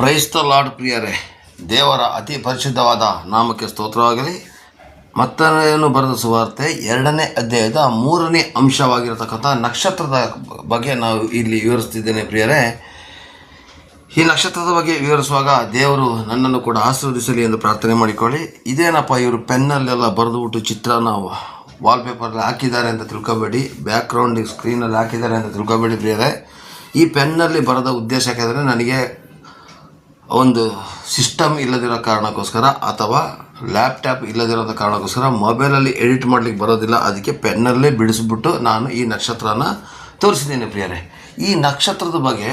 Praise the lord ಪ್ರಿಯರೇ, ದೇವರ ಅತಿ ಪರಿಶುದ್ಧವಾದ ನಾಮಕ್ಕೆ ಸ್ತೋತ್ರವಾಗಲಿ. ಮತ್ತಾಯನು ಬರೆದ ಸುವಾರ್ತೆ 2ನೇ ಅಧ್ಯಾಯದ 3ನೇ ಅಂಶವಾಗಿರತಕ್ಕಂಥ ನಕ್ಷತ್ರದ ಬಗ್ಗೆ ನಾವು ಇಲ್ಲಿ ವಿವರಿಸ್ತಿದ್ದೇನೆ ಪ್ರಿಯರೇ. ಈ ನಕ್ಷತ್ರದ ಬಗ್ಗೆ ವಿವರಿಸುವಾಗ ದೇವರು ನನ್ನನ್ನು ಕೂಡ ಆಶೀರ್ವದಿಸಲಿ ಎಂದು ಪ್ರಾರ್ಥನೆ ಮಾಡಿಕೊಳ್ಳಿ. ಇದೇನಪ್ಪ ಇವರು ಪೆನ್ನಲ್ಲೆಲ್ಲ ಬರೆದುಬಿಟ್ಟು ಚಿತ್ರನ ವಾಲ್ಪೇಪರಲ್ಲಿ ಹಾಕಿದ್ದಾರೆ ಅಂತ ತಿಳ್ಕೊಬೇಡಿ, ಬ್ಯಾಕ್ಗ್ರೌಂಡ್ ಸ್ಕ್ರೀನಲ್ಲಿ ಹಾಕಿದ್ದಾರೆ ಅಂತ ತಿಳ್ಕೊಬೇಡಿ ಪ್ರಿಯರೇ. ಈ ಪೆನ್ನಲ್ಲಿ ಬರೆದ ಉದ್ದೇಶ ಯಾಕೆಂದರೆ ನನಗೆ ಒಂದು ಸಿಸ್ಟಮ್ ಇಲ್ಲದಿರೋ ಕಾರಣಕ್ಕೋಸ್ಕರ ಅಥವಾ ಲ್ಯಾಪ್ಟಾಪ್ ಇಲ್ಲದಿರೋ ಕಾರಣಕ್ಕೋಸ್ಕರ ಮೊಬೈಲಲ್ಲಿ ಎಡಿಟ್ ಮಾಡಲಿಕ್ಕೆ ಬರೋದಿಲ್ಲ. ಅದಕ್ಕೆ ಪೆನ್ನಲ್ಲೇ ಬಿಡಿಸ್ಬಿಟ್ಟು ನಾನು ಈ ನಕ್ಷತ್ರನ ತೋರಿಸಿದ್ದೇನೆ ಪ್ರಿಯರೇ. ಈ ನಕ್ಷತ್ರದ ಬಗ್ಗೆ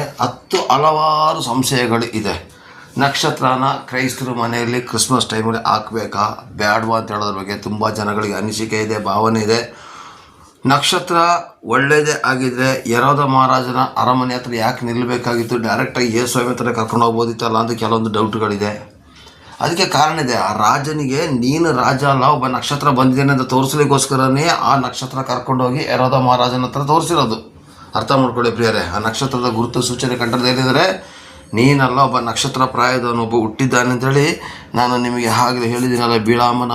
ಹಲವಾರು ಸಂಶಯಗಳು ಇದೆ. ನಕ್ಷತ್ರನ ಕ್ರೈಸ್ತರು ಮನೆಯಲ್ಲಿ ಕ್ರಿಸ್ಮಸ್ ಟೈಮಲ್ಲಿ ಹಾಕಬೇಕಾ ಬ್ಯಾಡ್ವಾ ಅಂತ ಹೇಳೋದ್ರ ಬಗ್ಗೆ ತುಂಬ ಜನಗಳಿಗೆ ಅನಿಸಿಕೆ ಇದೆ, ಭಾವನೆ ಇದೆ. ನಕ್ಷತ್ರ ಒಳ್ಳೆಯದೇ ಆಗಿದ್ದರೆ ಯೆಹೂದ ಮಹಾರಾಜನ ಅರಮನೆ ಹತ್ರ ಯಾಕೆ ನಿಲ್ಲಬೇಕಾಗಿತ್ತು, ಡೈರೆಕ್ಟಾಗಿ ಯೇಸುಸ್ವಾಮಿ ಹತ್ರ ಕರ್ಕೊಂಡು ಹೋಗ್ಬೋದಿತ್ತಲ್ಲ ಅಂತ ಕೆಲವೊಂದು ಡೌಟ್ಗಳಿದೆ. ಅದಕ್ಕೆ ಕಾರಣ ಇದೆ. ಆ ರಾಜನಿಗೆ ನೀನು ರಾಜ ಅಲ್ಲ, ಒಬ್ಬ ನಕ್ಷತ್ರ ಬಂದಿದ್ದೇನೆ ಅಂತ ತೋರಿಸ್ಲಿಕ್ಕೋಸ್ಕರನೇ ಆ ನಕ್ಷತ್ರ ಕರ್ಕೊಂಡೋಗಿ ಯೆಹೂದ ಮಹಾರಾಜನ ಹತ್ರ ತೋರಿಸಿರೋದು. ಅರ್ಥ ಮಾಡ್ಕೊಳ್ಳಿ ಪ್ರಿಯರೇ. ಆ ನಕ್ಷತ್ರದ ಗುರುತು ಸೂಚನೆ ಕಂಡದ್ದೇನಿದ್ದಾರೆ, ನೀನಲ್ಲ, ಒಬ್ಬ ನಕ್ಷತ್ರ ಪ್ರಾಯದವನು ಒಬ್ಬ ಹುಟ್ಟಿದ್ದಾನೆ ಅಂತೇಳಿ ನಾನು ನಿಮಗೆ ಆಗಲೇ ಹೇಳಿದ್ದೀನಲ್ಲ. ಬಿಳಾಮನ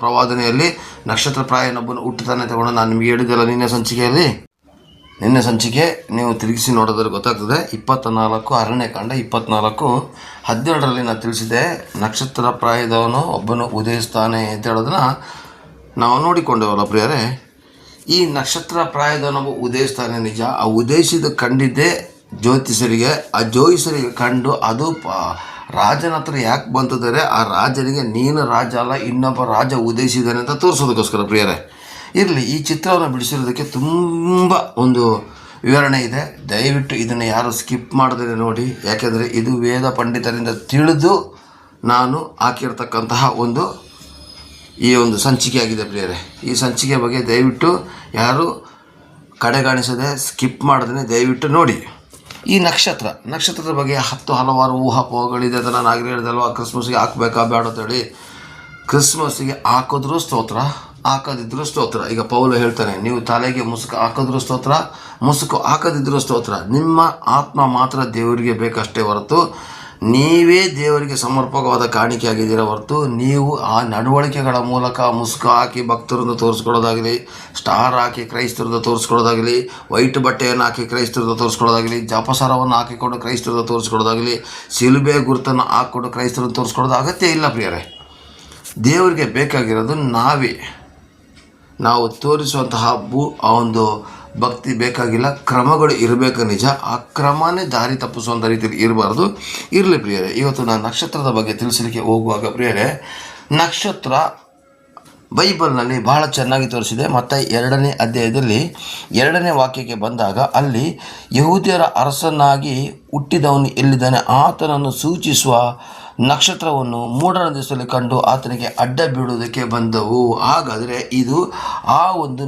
ಪ್ರವಾದನೆಯಲ್ಲಿ ನಕ್ಷತ್ರ ಪ್ರಾಯನೊಬ್ಬನು ಹುಟ್ಟುತ್ತಾನೆ ತಗೊಂಡು ನಾನು ನಿಮಗೆ ಹೇಳಿದ್ದೆಲ್ಲ ನಿನ್ನೆ ಸಂಚಿಕೆ ನೀವು ತಿರುಗಿಸಿ ನೋಡೋದ್ರಲ್ಲಿ ಗೊತ್ತಾಗ್ತದೆ. 24 ಅರಣ್ಯಕಾಂಡ 24:12 ನಾನು ತಿಳಿಸಿದೆ. ನಕ್ಷತ್ರ ಪ್ರಾಯದವನು ಒಬ್ಬನು ಉದಯಿಸ್ತಾನೆ ಅಂತ ಹೇಳೋದನ್ನ ನಾವು ನೋಡಿಕೊಂಡೇವಲ್ಲ ಪ್ರಿಯರೇ. ಈ ನಕ್ಷತ್ರ ಪ್ರಾಯದವನೊಬ್ಬ ಉದಯಿಸ್ತಾನೆ ನಿಜ. ಆ ಉದಯಿಸಿದ ಕಂಡಿದ್ದೇ ಜ್ಯೋತಿಷರಿಗೆ. ಆ ಜ್ಯೋತಿಷರಿಗೆ ಕಂಡು ಅದು ರಾಜನ ಹತ್ರ ಯಾಕೆ ಬಂತಿದ್ದಾರೆ, ಆ ರಾಜನಿಗೆ ನೀನು ರಾಜ ಅಲ್ಲ, ಇನ್ನೊಬ್ಬ ರಾಜ ಉದಯಿಸಿದ್ದಾನೆ ಅಂತ ತೋರಿಸೋದಕ್ಕೋಸ್ಕರ ಪ್ರಿಯರೇ. ಇರಲಿ, ಈ ಚಿತ್ರವನ್ನು ಬಿಡಿಸಿರೋದಕ್ಕೆ ತುಂಬ ಒಂದು ವಿವರಣೆ ಇದೆ. ದಯವಿಟ್ಟು ಇದನ್ನು ಯಾರು ಸ್ಕಿಪ್ ಮಾಡದೇ ನೋಡಿ, ಯಾಕೆಂದರೆ ಇದು ವೇದ ಪಂಡಿತರಿಂದ ತಿಳಿದು ನಾನು ಹಾಕಿರ್ತಕ್ಕಂತಹ ಈ ಒಂದು ಸಂಚಿಕೆ ಆಗಿದೆ ಪ್ರಿಯರೇ. ಈ ಸಂಚಿಕೆ ಬಗ್ಗೆ ದಯವಿಟ್ಟು ಯಾರು ಕಡೆಗಾಣಿಸದೆ ಸ್ಕಿಪ್ ಮಾಡದೇ ದಯವಿಟ್ಟು ನೋಡಿ. ಈ ನಕ್ಷತ್ರದ ಬಗ್ಗೆ ಹಲವಾರು ಊಹಾಪೋಹಗಳಿದೆ ಅಂತ ನಾನು ಆಗಲೇ ಹೇಳಿದಲ್ವ. ಕ್ರಿಸ್ಮಸ್ಗೆ ಹಾಕಬೇಕಾ ಬೇಡ ಅಂತೇಳಿ. ಕ್ರಿಸ್ಮಸ್ಸಿಗೆ ಹಾಕಿದ್ರೂ ಸ್ತೋತ್ರ, ಹಾಕದಿದ್ರೂ ಸ್ತೋತ್ರ. ಈಗ ಪೌಲ ಹೇಳ್ತಾನೆ, ನೀವು ತಲೆಗೆ ಮುಸುಕು ಹಾಕಿದ್ರೂ ಸ್ತೋತ್ರ, ಮುಸುಕು ಹಾಕದಿದ್ರೂ ಸ್ತೋತ್ರ. ನಿಮ್ಮ ಆತ್ಮ ಮಾತ್ರ ದೇವರಿಗೆ ಬೇಕಷ್ಟೇ ಹೊರತು ನೀವೇ ದೇವರಿಗೆ ಸಮರ್ಪಕವಾದ ಕಾಣಿಕೆ ಆಗಿದ್ದೀರ ಹೊರತು ನೀವು ಆ ನಡವಳಿಕೆಗಳ ಮೂಲಕ ಮುಸುಕು ಹಾಕಿ ಭಕ್ತರನ್ನು ತೋರಿಸ್ಕೊಳ್ಳೋದಾಗಲಿ, ಸ್ಟಾರ್ ಹಾಕಿ ಕ್ರೈಸ್ತರದ್ದು ತೋರಿಸ್ಕೊಳ್ಳೋದಾಗಲಿ, ವೈಟ್ ಬಟ್ಟೆಯನ್ನು ಹಾಕಿ ಕ್ರೈಸ್ತರದ್ದು ತೋರಿಸ್ಕೊಳ್ಳೋದಾಗಲಿ, ಜಪಸರವನ್ನು ಹಾಕಿಕೊಂಡು ಕ್ರೈಸ್ತರದ್ದು ತೋರಿಸ್ಕೊಳ್ಳೋದಾಗಲಿ, ಶಿಲುಬೆ ಗುರುತನ್ನು ಹಾಕ್ಕೊಂಡು ಕ್ರೈಸ್ತರನ್ನು ತೋರಿಸ್ಕೊಳ್ಳೋದು ಅಗತ್ಯ ಇಲ್ಲ ಪ್ರಿಯರೇ. ದೇವರಿಗೆ ಬೇಕಾಗಿರೋದು ನಾವು ತೋರಿಸುವಂತಹ ಆ ಒಂದು ಭಕ್ತಿ ಬೇಕಾಗಿಲ್ಲ, ಕ್ರಮಗಳು ಇರಬೇಕು ನಿಜ. ಆ ಕ್ರಮನೇ ದಾರಿ ತಪ್ಪಿಸುವಂಥ ರೀತಿಯಲ್ಲಿ ಇರಬಾರ್ದು. ಇರಲಿ ಪ್ರಿಯರೇ, ಇವತ್ತು ನಾನು ನಕ್ಷತ್ರದ ಬಗ್ಗೆ ತಿಳಿಸಲಿಕ್ಕೆ ಹೋಗುವಾಗ ಪ್ರಿಯರೇ, ನಕ್ಷತ್ರ ಬೈಬಲ್ನಲ್ಲಿ ಬಹಳ ಚೆನ್ನಾಗಿ ತೋರಿಸಿದೆ. ಮತ್ತು 2ನೇ ಅಧ್ಯಾಯದಲ್ಲಿ 2ನೇ ವಾಕ್ಯಕ್ಕೆ ಬಂದಾಗ ಅಲ್ಲಿ ಯಹೂದ್ಯರ ಅರಸನಾಗಿ ಹುಟ್ಟಿದವನು ಎಲ್ಲಿದ್ದಾನೆ, ಆತನನ್ನು ಸೂಚಿಸುವ ನಕ್ಷತ್ರವನ್ನು ಮೂಡಣ ದಿವಸದಲ್ಲಿ ಕಂಡು ಆತನಿಗೆ ಅಡ್ಡ ಬೀಳುವುದಕ್ಕೆ ಬಂದವು. ಹಾಗಾದರೆ ಇದು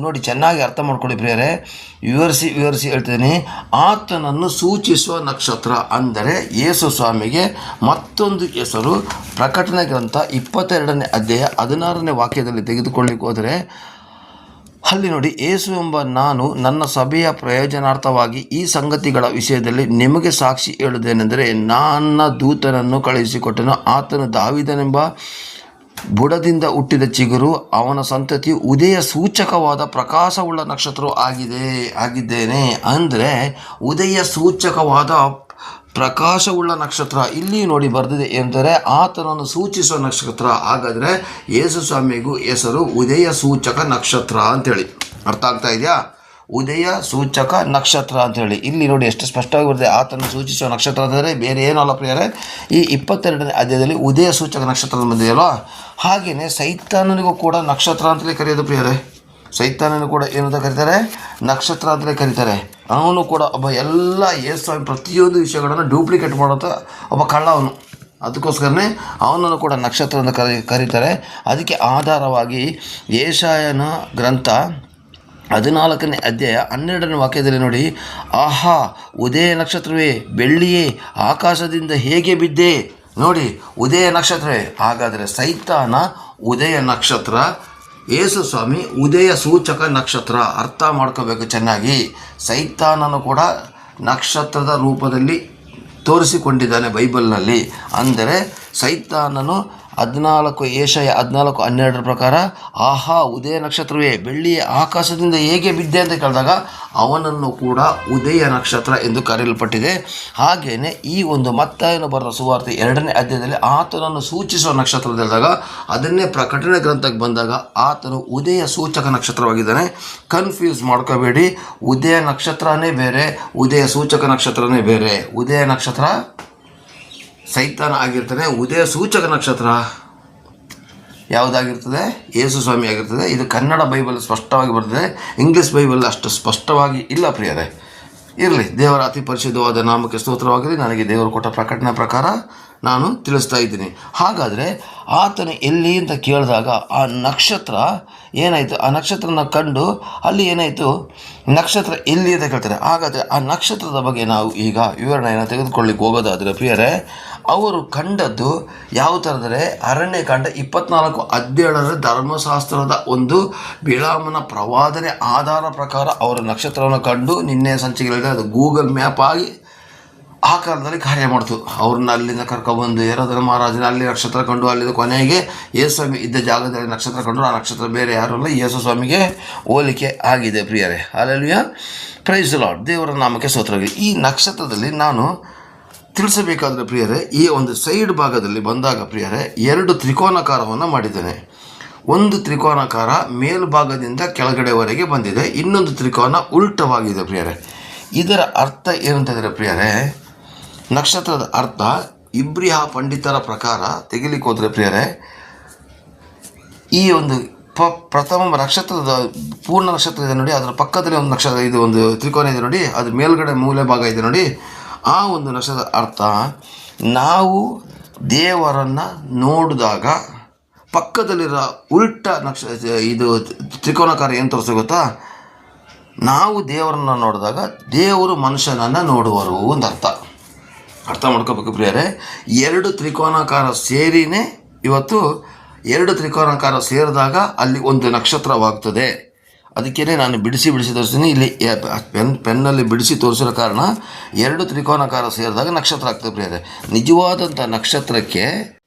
ನೋಡಿ ಚೆನ್ನಾಗಿ ಅರ್ಥ ಮಾಡ್ಕೊಳ್ಳಿ ಪ್ರಿಯರೇ. ವಿವರಿಸಿ ಹೇಳ್ತೇನೆ. ಆತನನ್ನು ಸೂಚಿಸುವ ನಕ್ಷತ್ರ ಅಂದರೆ ಯೇಸು ಸ್ವಾಮಿಗೆ ಮತ್ತೊಂದು ಹೆಸರು. ಪ್ರಕಟಣೆ ಗ್ರಂಥ 22ನೇ ಅಧ್ಯಾಯ 16ನೇ ವಾಕ್ಯದಲ್ಲಿ ತೆಗೆದುಕೊಳ್ಳಿಕ್ಕೆ ಹೋದರೆ ಅಲ್ಲಿ ನೋಡಿ, ಯೇಸು ಎಂಬ ನಾನು ನನ್ನ ಸಭೆಯ ಪ್ರಯೋಜನಾರ್ಥವಾಗಿ ಈ ಸಂಗತಿಗಳ ವಿಷಯದಲ್ಲಿ ನಿಮಗೆ ಸಾಕ್ಷಿ ಹೇಳುವುದೇನೆಂದರೆ, ನನ್ನ ದೂತನನ್ನು ಕಳುಹಿಸಿಕೊಟ್ಟನು. ಆತನು ದಾವೀದನೆಂಬ ಬುಡದಿಂದ ಹುಟ್ಟಿದ ಚಿಗುರು, ಅವನ ಸಂತತಿಯು ಉದಯ ಸೂಚಕವಾದ ಪ್ರಕಾಶವುಳ್ಳ ನಕ್ಷತ್ರವು ಆಗಿದ್ದೇನೆ. ಅಂದರೆ ಉದಯ ಸೂಚಕವಾದ ಪ್ರಕಾಶವುಳ್ಳ ನಕ್ಷತ್ರ ಇಲ್ಲಿ ನೋಡಿ ಬರೆದಿದೆ ಎಂದರೆ ಆತನನ್ನು ಸೂಚಿಸುವ ನಕ್ಷತ್ರ. ಹಾಗಾದರೆ ಯೇಸು ಸ್ವಾಮಿಗೂ ಹೆಸರು ಉದಯ ಸೂಚಕ ನಕ್ಷತ್ರ ಅಂಥೇಳಿ. ಅರ್ಥ ಆಗ್ತಾ ಇದೆಯಾ? ಉದಯ ಸೂಚಕ ನಕ್ಷತ್ರ ಅಂಥೇಳಿ ಇಲ್ಲಿ ನೋಡಿ ಎಷ್ಟು ಸ್ಪಷ್ಟವಾಗಿ ಬರ್ತದೆ. ಆತನನ್ನು ಸೂಚಿಸುವ ನಕ್ಷತ್ರ ಅಂದರೆ ಬೇರೆ ಏನೂ ಅಲ್ಲ ಪ್ರಿಯರೇ. ಈ 22ನೇ ಅಧ್ಯಾಯದಲ್ಲಿ ಉದಯ ಸೂಚಕ ನಕ್ಷತ್ರ ಬಂದಿದೆಯಲ್ವ. ಹಾಗೆಯೇ ಸೈತಾನನಿಗೂ ಕೂಡ ನಕ್ಷತ್ರ ಅಂತಲೇ ಕರೆಯೋದು ಪ್ರಿಯರೇ. ಸೈತಾನನು ಕೂಡ ಏನಂತ ಕರೀತಾರೆ, ನಕ್ಷತ್ರ ಅಂತಲೇ ಕರೀತಾರೆ. ಅವನು ಕೂಡ ಒಬ್ಬ ಎಲ್ಲ ಯೇಸು ಪ್ರತಿಯೊಂದು ವಿಷಯಗಳನ್ನು ಡೂಪ್ಲಿಕೇಟ್ ಮಾಡೋಂಥ ಒಬ್ಬ ಕಳ್ಳ ಅವನು. ಅದಕ್ಕೋಸ್ಕರನೇ ಅವನನ್ನು ಕೂಡ ನಕ್ಷತ್ರ ಅಂತ ಕರೀತಾರೆ. ಅದಕ್ಕೆ ಆಧಾರವಾಗಿ ಯೆಶಾಯನ ಗ್ರಂಥ 14ನೇ ಅಧ್ಯಾಯ 12ನೇ ವಾಕ್ಯದಲ್ಲಿ ನೋಡಿ, ಆಹಾ ಉದಯ ನಕ್ಷತ್ರವೇ, ಬೆಳ್ಳಿಯೇ, ಆಕಾಶದಿಂದ ಹೇಗೆ ಬಿದ್ದೆ. ನೋಡಿ, ಉದಯ ನಕ್ಷತ್ರವೇ. ಹಾಗಾದರೆ ಸೈತಾನ ಉದಯ ನಕ್ಷತ್ರ, ಯೇಸು ಸ್ವಾಮಿ ಉದಯ ಸೂಚಕ ನಕ್ಷತ್ರ. ಅರ್ಥ ಮಾಡ್ಕೋಬೇಕು ಚೆನ್ನಾಗಿ. ಸೈತಾನನು ಕೂಡ ನಕ್ಷತ್ರದ ರೂಪದಲ್ಲಿ ತೋರಿಸಿಕೊಂಡಿದ್ದಾನೆ ಬೈಬಲ್ನಲ್ಲಿ. ಅಂದರೆ ಸೈತಾನನು 14 ಏಷಯ 14:12 ಪ್ರಕಾರ, ಆಹಾ ಉದಯ ನಕ್ಷತ್ರವೇ ಬೆಳ್ಳಿಯ ಆಕಾಶದಿಂದ ಹೇಗೆ ಬಿದ್ದೆ ಅಂತ ಕೇಳಿದಾಗ ಅವನನ್ನು ಕೂಡ ಉದಯ ನಕ್ಷತ್ರ ಎಂದು ಕರೆಯಲ್ಪಟ್ಟಿದೆ. ಹಾಗೆಯೇ ಈ ಒಂದು ಮತ್ತಾಯನು ಬರೆದ ಸುವಾರ್ತೆ 2ನೇ ಅಧ್ಯಾಯದಲ್ಲಿ ಆತನನ್ನು ಸೂಚಿಸುವ ನಕ್ಷತ್ರ ಹೇಳಿದಾಗ ಅದನ್ನೇ ಪ್ರಕಟಣೆ ಗ್ರಂಥಕ್ಕೆ ಬಂದಾಗ ಆತನು ಉದಯ ಸೂಚಕ ನಕ್ಷತ್ರವಾಗಿದ್ದಾನೆ. ಕನ್ಫ್ಯೂಸ್ ಮಾಡ್ಕೋಬೇಡಿ, ಉದಯ ನಕ್ಷತ್ರನೇ ಬೇರೆ, ಉದಯ ಸೂಚಕ ನಕ್ಷತ್ರನೇ ಬೇರೆ. ಉದಯ ನಕ್ಷತ್ರ ಸೈತಾನ ಆಗಿರ್ತಾನೆ, ಉದಯ ಸೂಚಕ ನಕ್ಷತ್ರ ಯಾವುದಾಗಿರ್ತದೆ? ಯೇಸು ಸ್ವಾಮಿ ಆಗಿರ್ತದೆ. ಇದು ಕನ್ನಡ ಬೈಬಲ್ ಸ್ಪಷ್ಟವಾಗಿ ಬರ್ತದೆ, ಇಂಗ್ಲೀಷ್ ಬೈಬಲ್ ಅಷ್ಟು ಸ್ಪಷ್ಟವಾಗಿ ಇಲ್ಲ ಪ್ರಿಯರೇ. ಇರಲಿ, ದೇವರ ಅತಿ ಪರಿಶುದ್ಧವಾದ ನಾಮಕ್ಕೆ ಸ್ತೋತ್ರವಾಗಲಿ. ನನಗೆ ದೇವರು ಕೊಟ್ಟ ಪ್ರಕಟಣೆ ಪ್ರಕಾರ ನಾನು ತಿಳಿಸ್ತಾ ಇದ್ದೀನಿ. ಹಾಗಾದರೆ ಆತನು ಎಲ್ಲಿ ಅಂತ ಕೇಳಿದಾಗ ಆ ನಕ್ಷತ್ರ ಏನಾಯಿತು? ಆ ನಕ್ಷತ್ರನ ಕಂಡು ಅಲ್ಲಿ ಏನಾಯಿತು? ನಕ್ಷತ್ರ ಎಲ್ಲಿ ಅಂತ ಕೇಳ್ತಾರೆ. ಹಾಗಾದರೆ ಆ ನಕ್ಷತ್ರದ ಬಗ್ಗೆ ನಾವು ಈಗ ವಿವರಣೆಯನ್ನು ತೆಗೆದುಕೊಳ್ಳಿಕ್ಕೆ ಹೋಗೋದಾದರೆ ಪ್ರಿಯರೇ, ಅವರು ಕಂಡದ್ದು ಯಾವ ಥರದರೆ ಅರಣ್ಯಕಾಂಡ 24:17 ಧರ್ಮಶಾಸ್ತ್ರದ ಒಂದು ಬಿಳಾಮನ ಪ್ರವಾದನೆ ಆಧಾರ ಪ್ರಕಾರ ಅವರು ನಕ್ಷತ್ರವನ್ನು ಕಂಡು, ನಿನ್ನೆ ಸಂಚಿಕೆಗಳಿದೆ ಅದು ಗೂಗಲ್ ಮ್ಯಾಪ್ ಆಗಿ ಆ ಕಾಲದಲ್ಲಿ ಕಾರ್ಯ ಮಾಡ್ತು. ಅವ್ರನ್ನ ಅಲ್ಲಿಂದ ಕರ್ಕೊಬಂದು ಹೆರೋದನ ಮಹಾರಾಜನ ಅಲ್ಲಿ ನಕ್ಷತ್ರ ಕಂಡು, ಅಲ್ಲಿಂದ ಕೊನೆಗೆ ಯೇಸು ಸ್ವಾಮಿ ಇದ್ದ ಜಾಗದಲ್ಲಿ ನಕ್ಷತ್ರ ಕಂಡು, ಆ ನಕ್ಷತ್ರ ಬೇರೆ ಯಾರೂ ಅಲ್ಲ, ಯೇಸು ಸ್ವಾಮಿಗೆ ಹೋಲಿಕೆ ಆಗಿದೆ ಪ್ರಿಯರೇ. Hallelujah, praise the Lord. ದೇವರ ನಾಮಕ್ಕೆ ಸ್ತೋತ್ರವಾಗಲಿ. ಈ ನಕ್ಷತ್ರದಲ್ಲಿ ನಾನು ತಿಳಿಸಬೇಕಾದ್ರೆ ಪ್ರಿಯರೇ, ಈ ಒಂದು ಸೈಡ್ ಭಾಗದಲ್ಲಿ ಬಂದಾಗ ಪ್ರಿಯರೇ 2 ತ್ರಿಕೋನಾಕಾರವನ್ನು ಮಾಡಿದ್ದೇನೆ. ಒಂದು ತ್ರಿಕೋನಾಕಾರ ಮೇಲ್ಭಾಗದಿಂದ ಕೆಳಗಡೆವರೆಗೆ ಬಂದಿದೆ, ಇನ್ನೊಂದು ತ್ರಿಕೋನ ಉಲ್ಟವಾಗಿದೆ ಪ್ರಿಯರೇ. ಇದರ ಅರ್ಥ ಏನಂತಂದರೆ ಪ್ರಿಯರೇ, ನಕ್ಷತ್ರದ ಅರ್ಥ ಇಬ್ರಿಯ ಪಂಡಿತರ ಪ್ರಕಾರ ತೆಗಿಲಿಕ್ಕೆ ಹೋದರೆ ಪ್ರಿಯರೇ, ಈ ಒಂದು ಪ್ರಥಮ ನಕ್ಷತ್ರದ ಪೂರ್ಣ ನಕ್ಷತ್ರ ಇದೆ ನೋಡಿ, ಅದರ ಪಕ್ಕದಲ್ಲಿ ಒಂದು ನಕ್ಷತ್ರ, ಇದು ಒಂದು ತ್ರಿಕೋನ ಇದೆ ನೋಡಿ, ಅದು ಮೇಲ್ಗಡೆ ಮೂಲೆ ಭಾಗ ಇದೆ ನೋಡಿ. ಆ ಒಂದು ನಕ್ಷತ್ರದ ಅರ್ಥ, ನಾವು ದೇವರನ್ನು ನೋಡಿದಾಗ ಪಕ್ಕದಲ್ಲಿರೋ ಉಲ್ಟ ಇದು ತ್ರಿಕೋನಾಕಾರ ಏನು ತೋರಿಸೋ ಗೊತ್ತಾ? ನಾವು ದೇವರನ್ನು ನೋಡಿದಾಗ ದೇವರು ಮನುಷ್ಯನನ್ನು ನೋಡುವರು ಒಂದು ಅರ್ಥ ಮಾಡ್ಕೋಬೇಕು ಪ್ರಿಯರೇ. 2 ತ್ರಿಕೋನಾಕಾರ ಸೇರಿನೇ ಇವತ್ತು 2 ತ್ರಿಕೋನಾಕಾರ ಸೇರಿದಾಗ ಅಲ್ಲಿ ಒಂದು ನಕ್ಷತ್ರವಾಗ್ತದೆ. ಅದಕ್ಕೇ ನಾನು ಬಿಡಿಸಿ ತೋರಿಸ್ತೀನಿ. ಇಲ್ಲಿ ಪೆನ್ನಲ್ಲಿ ಬಿಡಿಸಿ ತೋರಿಸಿರೋ ಕಾರಣ 2 ತ್ರಿಕೋನಾಕಾರ ಸೇರಿದಾಗ ನಕ್ಷತ್ರ ಆಗ್ತದೆ ಪ್ರಿಯರೇ. ನಿಜವಾದ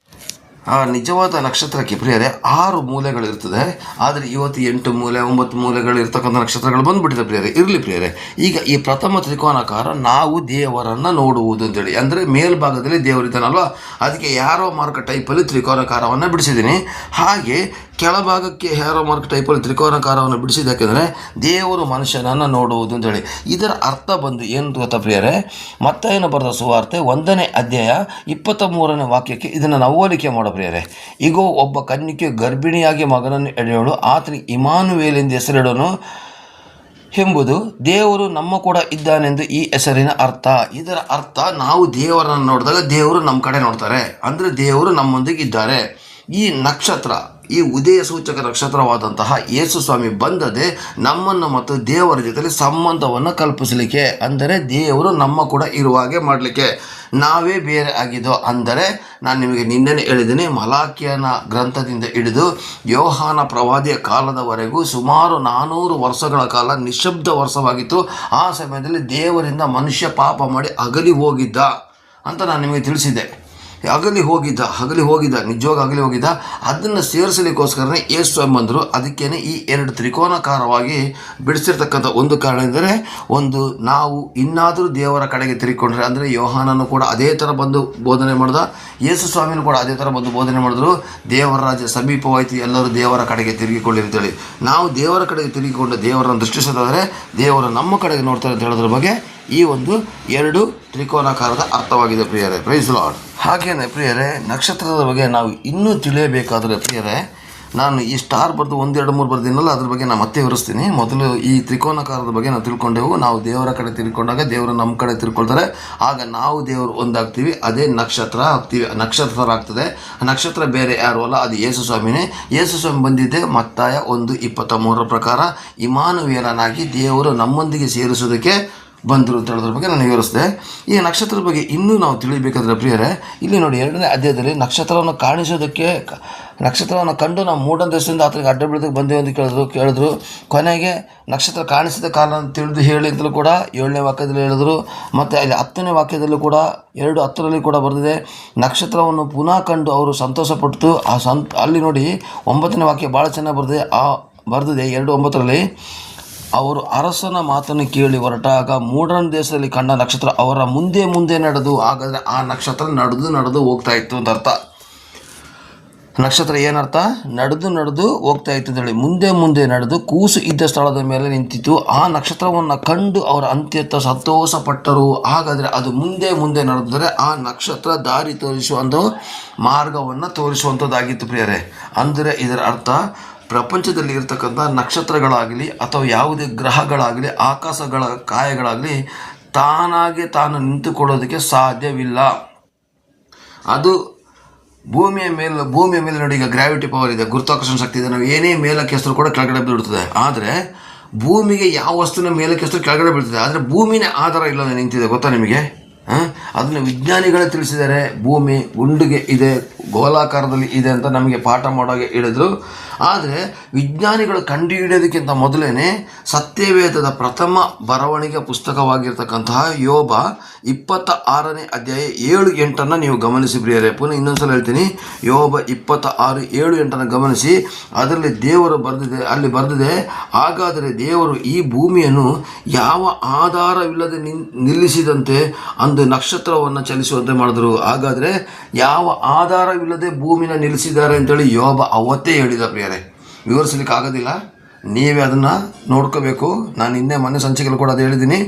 ನಕ್ಷತ್ರಕ್ಕೆ ಪ್ರಿಯರೇ 6 ಮೂಲೆಗಳಿರ್ತದೆ. ಆದರೆ ಇವತ್ತು 8 ಮೂಲೆ 9 ಮೂಲೆಗಳು ಇರ್ತಕ್ಕಂಥ ನಕ್ಷತ್ರಗಳು ಬಂದುಬಿಟ್ಟಿದೆ ಪ್ರಿಯರೇ. ಇರಲಿ ಪ್ರಿಯರೇ, ಈಗ ಈ ಪ್ರಥಮ ತ್ರಿಕೋನಾಕಾರ ನಾವು ದೇವರನ್ನು ನೋಡುವುದು ಅಂತೇಳಿ, ಅಂದರೆ ಮೇಲ್ಭಾಗದಲ್ಲಿ ದೇವರಿದ್ದಾನಲ್ವ, ಅದಕ್ಕೆ ಯಾರೋ ಮಾರ್ಕ್ ಟೈಪಲ್ಲಿ ತ್ರಿಕೋನಾಕಾರವನ್ನು ಬಿಡಿಸಿದ್ದೀನಿ. ಹಾಗೆ ಕೆಳಭಾಗಕ್ಕೆ ಹ್ಯಾರೋ ಮಾರ್ಕ್ ಟೈಪಲ್ಲಿ ತ್ರಿಕೋನಾಕಾರವನ್ನು ಬಿಡಿಸಿದ್ದಕ್ಕೆಂದರೆ ದೇವರು ಮನುಷ್ಯನನ್ನು ನೋಡುವುದು ಅಂತೇಳಿ. ಇದರ ಅರ್ಥ ಬಂದು ಏನು ಗೊತ್ತಾ ಪ್ರಿಯರೇ? ಮತ್ತಾಯನು ಬರೆದ ಸುವಾರ್ತೆ 1ನೇ ಅಧ್ಯಾಯ 23ನೇ ವಾಕ್ಯಕ್ಕೆ ಇದನ್ನು ನಾವು ಹೋಲಿಕೆ ಮಾಡೋ ಪ್ರಿಯರೇ. ಈಗೋ ಒಬ್ಬ ಕನ್ನಿಕೆ ಗರ್ಭಿಣಿಯಾಗಿ ಮಗನನ್ನು ಎಳೆಯೋಳು, ಆತನಿಗೆ ಇಮಾನುವೇಲ್ ಎಂದು ಹೆಸರಿಡೋನು ಎಂಬುದು ದೇವರು ನಮ್ಮ ಕೂಡ ಇದ್ದಾನೆಂದು ಈ ಹೆಸರಿನ ಅರ್ಥ. ಇದರ ಅರ್ಥ, ನಾವು ದೇವರನ್ನು ನೋಡಿದಾಗ ದೇವರು ನಮ್ಮ ಕಡೆ ನೋಡ್ತಾರೆ, ಅಂದರೆ ದೇವರು ನಮ್ಮೊಂದಿಗೆ ಇದ್ದಾರೆ. ಈ ನಕ್ಷತ್ರ, ಈ ಉದಯ ಸೂಚಕ ನಕ್ಷತ್ರವಾದಂತಹ ಯೇಸು ಸ್ವಾಮಿ ಬಂದದೇ ನಮ್ಮನ್ನು ಮತ್ತು ದೇವರ ಜೊತೆಲಿ ಸಂಬಂಧವನ್ನು ಕಲ್ಪಿಸಲಿಕ್ಕೆ, ಅಂದರೆ ದೇವರು ನಮ್ಮ ಕೂಡ ಇರುವ ಹಾಗೆ ಮಾಡಲಿಕ್ಕೆ. ನಾವೇ ಬೇರೆ ಆಗಿದ್ದೋ. ಅಂದರೆ ನಾನು ನಿಮಗೆ ನಿನ್ನೆ ಹೇಳಿದ್ದೀನಿ, ಮಲಾಕಿಯನ ಗ್ರಂಥದಿಂದ ಹಿಡಿದು ಯೋಹಾನ ಪ್ರವಾದಿಯ ಕಾಲದವರೆಗೂ ಸುಮಾರು 400 ವರ್ಷಗಳ ಕಾಲ ನಿಶಬ್ದ ವರ್ಷವಾಗಿತ್ತು. ಆ ಸಮಯದಲ್ಲಿ ದೇವರಿಂದ ಮನುಷ್ಯ ಪಾಪ ಮಾಡಿ ಅಗಲಿ ಹೋಗಿದ್ದ ಅಂತ ನಾನು ನಿಮಗೆ ತಿಳಿಸಿದ್ದೆ. ಅಗಲಿ ಹೋಗಿದ್ದ ನಿಜವಾಗಿ ಅಗಲಿ ಹೋಗಿದ್ದ. ಅದನ್ನು ಸೇರಿಸಲಿಕ್ಕೋಸ್ಕರನೇ ಯೇಸು ಸ್ವಾಮಿ ಬಂದರು. ಅದಕ್ಕೇ ಈ 2 ತ್ರಿಕೋನಾಕಾರವಾಗಿ ಬಿಡಿಸಿರ್ತಕ್ಕಂಥ ಒಂದು ಕಾರಣ ಎಂದರೆ, ಒಂದು ನಾವು ಇನ್ನಾದರೂ ದೇವರ ಕಡೆಗೆ ತಿರುಗಿಕೊಂಡ್ರೆ, ಅಂದರೆ ಯೋಹಾನನು ಕೂಡ ಅದೇ ಥರ ಬಂದು ಬೋಧನೆ ಮಾಡಿದ, ಯೇಸು ಸ್ವಾಮಿನೂ ಕೂಡ ಅದೇ ಥರ ಬಂದು ಬೋಧನೆ ಮಾಡಿದ್ರು. ದೇವರ ರಾಜ್ಯ ಸಮೀಪವಾಯಿತು, ಎಲ್ಲರೂ ದೇವರ ಕಡೆಗೆ ತಿರುಗಿಕೊಳ್ಳಿರ್ತೇಳಿ. ನಾವು ದೇವರ ಕಡೆಗೆ ತಿರುಗಿಕೊಂಡು ದೇವರನ್ನು ದೃಷ್ಟಿಸೋದಾದರೆ ದೇವರು ನಮ್ಮ ಕಡೆಗೆ ನೋಡ್ತಾರೆ ಅಂತ ಹೇಳೋದ್ರ ಬಗ್ಗೆ ಈ ಒಂದು 2 ತ್ರಿಕೋನಾಕಾರದ ಅರ್ಥವಾಗಿದೆ ಪ್ರಿಯರೇ. Praise Lord. ಹಾಗೇನೆ ಪ್ರಿಯರೇ, ನಕ್ಷತ್ರದ ಬಗ್ಗೆ ನಾವು ಇನ್ನೂ ತಿಳಿಯಬೇಕಾದರೆ ಪ್ರಿಯರೇ, ನಾನು ಈ ಸ್ಟಾರ್ ಬರೆದು 1, 2, 3 ಬರ್ದಿನಲ್ಲ, ಅದ್ರ ಬಗ್ಗೆ ನಾನು ಮತ್ತೆ ವಿವರಿಸ್ತೀನಿ. ಮೊದಲು ಈ ತ್ರಿಕೋನಾಕಾರದ ಬಗ್ಗೆ ನಾವು ತಿಳ್ಕೊಂಡೆವು. ನಾವು ದೇವರ ಕಡೆ ತಿಳ್ಕೊಂಡಾಗ ದೇವರು ನಮ್ಮ ಕಡೆ ತಿಳ್ಕೊಳ್ತಾರೆ, ಆಗ ನಾವು ದೇವರು ಒಂದಾಗ್ತೀವಿ, ಅದೇ ನಕ್ಷತ್ರ ಆಗ್ತದೆ. ನಕ್ಷತ್ರ ಬೇರೆ ಯಾರು ಅಲ್ಲ, ಅದು ಯೇಸು ಸ್ವಾಮಿನೇ. ಯೇಸು ಸ್ವಾಮಿ ಬಂದಿದ್ದೆ ಮತ್ತಾಯ 1:23 ಪ್ರಕಾರ ಇಮಾನುವೇಲನಾಗಿ ದೇವರು ನಮ್ಮೊಂದಿಗೆ ಸೇರಿಸೋದಕ್ಕೆ ಬಂದರು ಅಂತ ಹೇಳೋದ್ರ ಬಗ್ಗೆ ನಾನು ವಿವರಿಸಿದೆ. ಈ ನಕ್ಷತ್ರದ ಬಗ್ಗೆ ಇನ್ನೂ ನಾವು ತಿಳಿಬೇಕಾದ್ರೆ ಪ್ರಿಯರೇ, ಇಲ್ಲಿ ನೋಡಿ 2ನೇ ಅಧ್ಯಾಯದಲ್ಲಿ ನಕ್ಷತ್ರವನ್ನು ಕಾಣಿಸೋದಕ್ಕೆ, ನಕ್ಷತ್ರವನ್ನು ಕಂಡು ನಾವು ಮೂಡನ ದೇಶದಿಂದ ಆತನಿಗೆ ಅಡ್ಡ ಬೀಳೋದಕ್ಕೆ ಬಂದೇವೆ ಅಂತ ಕೇಳಿದ್ರು. ಕೊನೆಗೆ ನಕ್ಷತ್ರ ಕಾಣಿಸಿದ ಕಾರಣ ತಿಳಿದು ಹೇಳಿ ಅಂತಲೂ ಕೂಡ 7ನೇ ವಾಕ್ಯದಲ್ಲಿ ಹೇಳಿದ್ರು. ಮತ್ತು ಅಲ್ಲಿ 10ನೇ ವಾಕ್ಯದಲ್ಲೂ ಕೂಡ 2:10 ಕೂಡ ಬರೆದಿದೆ, ನಕ್ಷತ್ರವನ್ನು ಪುನಃ ಕಂಡು ಅವರು ಸಂತೋಷಪಟ್ಟು ಅಲ್ಲಿ ನೋಡಿ 9ನೇ ವಾಕ್ಯ ಭಾಳ ಚೆನ್ನಾಗಿ ಬರೆದಿದೆ 2:9 ಅವರು ಅರಸನ ಮಾತನ್ನು ಕೇಳಿ ಹೊರಟಾಗ ಮೂಡನ ದೇಶದಲ್ಲಿ ಕಂಡ ನಕ್ಷತ್ರ ಅವರ ಮುಂದೆ ಮುಂದೆ ನಡೆದು, ಹಾಗಾದರೆ ಆ ನಕ್ಷತ್ರ ನಡೆದು ಹೋಗ್ತಾ ಇತ್ತು ಅಂತ ಅರ್ಥ. ನಕ್ಷತ್ರ ಏನರ್ಥ? ನಡೆದು ಹೋಗ್ತಾ ಇತ್ತು ಅಂತೇಳಿ. ಮುಂದೆ ಮುಂದೆ ನಡೆದು ಕೂಸು ಇದ್ದ ಸ್ಥಳದ ಮೇಲೆ ನಿಂತಿತು. ಆ ನಕ್ಷತ್ರವನ್ನು ಕಂಡು ಅವರ ಅತ್ಯಂತ ಸಂತೋಷಪಟ್ಟರು. ಹಾಗಾದರೆ ಅದು ಮುಂದೆ ಮುಂದೆ ನಡೆದರೆ ಆ ನಕ್ಷತ್ರ ದಾರಿ ತೋರಿಸುವ ಮಾರ್ಗವನ್ನು ತೋರಿಸುವಂಥದ್ದಾಗಿತ್ತು ಪ್ರಿಯರೇ. ಅಂದರೆ ಇದರ ಅರ್ಥ, ಪ್ರಪಂಚದಲ್ಲಿ ಇರತಕ್ಕಂಥ ನಕ್ಷತ್ರಗಳಾಗಲಿ ಅಥವಾ ಯಾವುದೇ ಗ್ರಹಗಳಾಗಲಿ ಆಕಾಶಗಳ ಕಾಯಗಳಾಗಲಿ ತಾನಾಗೆ ತಾನು ನಿಂತುಕೊಳ್ಳೋದಕ್ಕೆ ಸಾಧ್ಯವಿಲ್ಲ. ಅದು ಭೂಮಿಯ ಮೇಲೆ ನೋಡಿ, ಈಗ ಗ್ರಾವಿಟಿ ಪವರ್ ಇದೆ, ಗುರುತ್ವಾಕರ್ಷಣ ಶಕ್ತಿ ಇದೆ, ನಾವು ಏನೇ ಮೇಲಕ್ಕೆ ಹೆಸರು ಕೂಡ ಕೆಳಗಡೆ ಬೀಳ್ತದೆ. ಆದರೆ ಭೂಮಿಗೆ ಯಾವ ವಸ್ತುವಿನ ಮೇಲಕ್ಕೆ ಹೆಸರು ಕೆಳಗಡೆ ಬೀಳ್ತದೆ, ಆದರೆ ಭೂಮಿನೇ ಆಧಾರ ಇಲ್ಲದೆ ನಿಂತಿದೆ. ಗೊತ್ತಾ ನಿಮಗೆ? ಅದನ್ನು ವಿಜ್ಞಾನಿಗಳೇ ತಿಳಿಸಿದ್ದಾರೆ. ಭೂಮಿ ಗುಂಡಿಗೆ ಇದೆ, ಗೋಲಾಕಾರದಲ್ಲಿ ಇದೆ ಅಂತ ನಮಗೆ ಪಾಠ ಮಾಡೋಗೆ ಹೇಳಿದರು. ಆದರೆ ವಿಜ್ಞಾನಿಗಳು ಕಂಡುಹಿಡಿಯೋದಕ್ಕಿಂತ ಮೊದಲೇ ಸತ್ಯವೇದದ ಪ್ರಥಮ ಬರವಣಿಗೆ ಪುಸ್ತಕವಾಗಿರ್ತಕ್ಕಂತಹ ಯೋಬ 26ನೇ ಅಧ್ಯಾಯ 7-8 ನೀವು ಗಮನಿಸಿ ಪ್ರಿಯರೇ. ಪುನಃ ಇನ್ನೊಂದ್ಸಲ ಹೇಳ್ತೀನಿ, ಯೋಬ 26:7-8 ಗಮನಿಸಿ. ಅದರಲ್ಲಿ ದೇವರು ಬರೆದಿದೆ, ಹಾಗಾದರೆ ದೇವರು ಈ ಭೂಮಿಯನ್ನು ಯಾವ ಆಧಾರವಿಲ್ಲದೆ ನಿಲ್ಲಿಸಿದಂತೆ ಅಂದು ನಕ್ಷತ್ರವನ್ನು ಚಲಿಸುವಂತೆ ಮಾಡಿದ್ರು. ಹಾಗಾದರೆ ಯಾವ ಆಧಾರವಿಲ್ಲದೆ ಭೂಮಿನ ನಿಲ್ಲಿಸಿದ್ದಾರೆ ಅಂತೇಳಿ ಯೋಬ ಅವತ್ತೇ ಹೇಳಿದ ಪ್ರಿಯರೇ. ವಿವರಿಸಲಿಕ್ಕೆ ಆಗೋದಿಲ್ಲ, ನೀವೇ ಅದನ್ನು ನೋಡ್ಕೋಬೇಕು. ನಾನು ಮೊನ್ನೆ ಸಂಚಿಕೆಯಲ್ಲಿ ಕೂಡ ಅದು ಹೇಳಿದ್ದೀನಿ.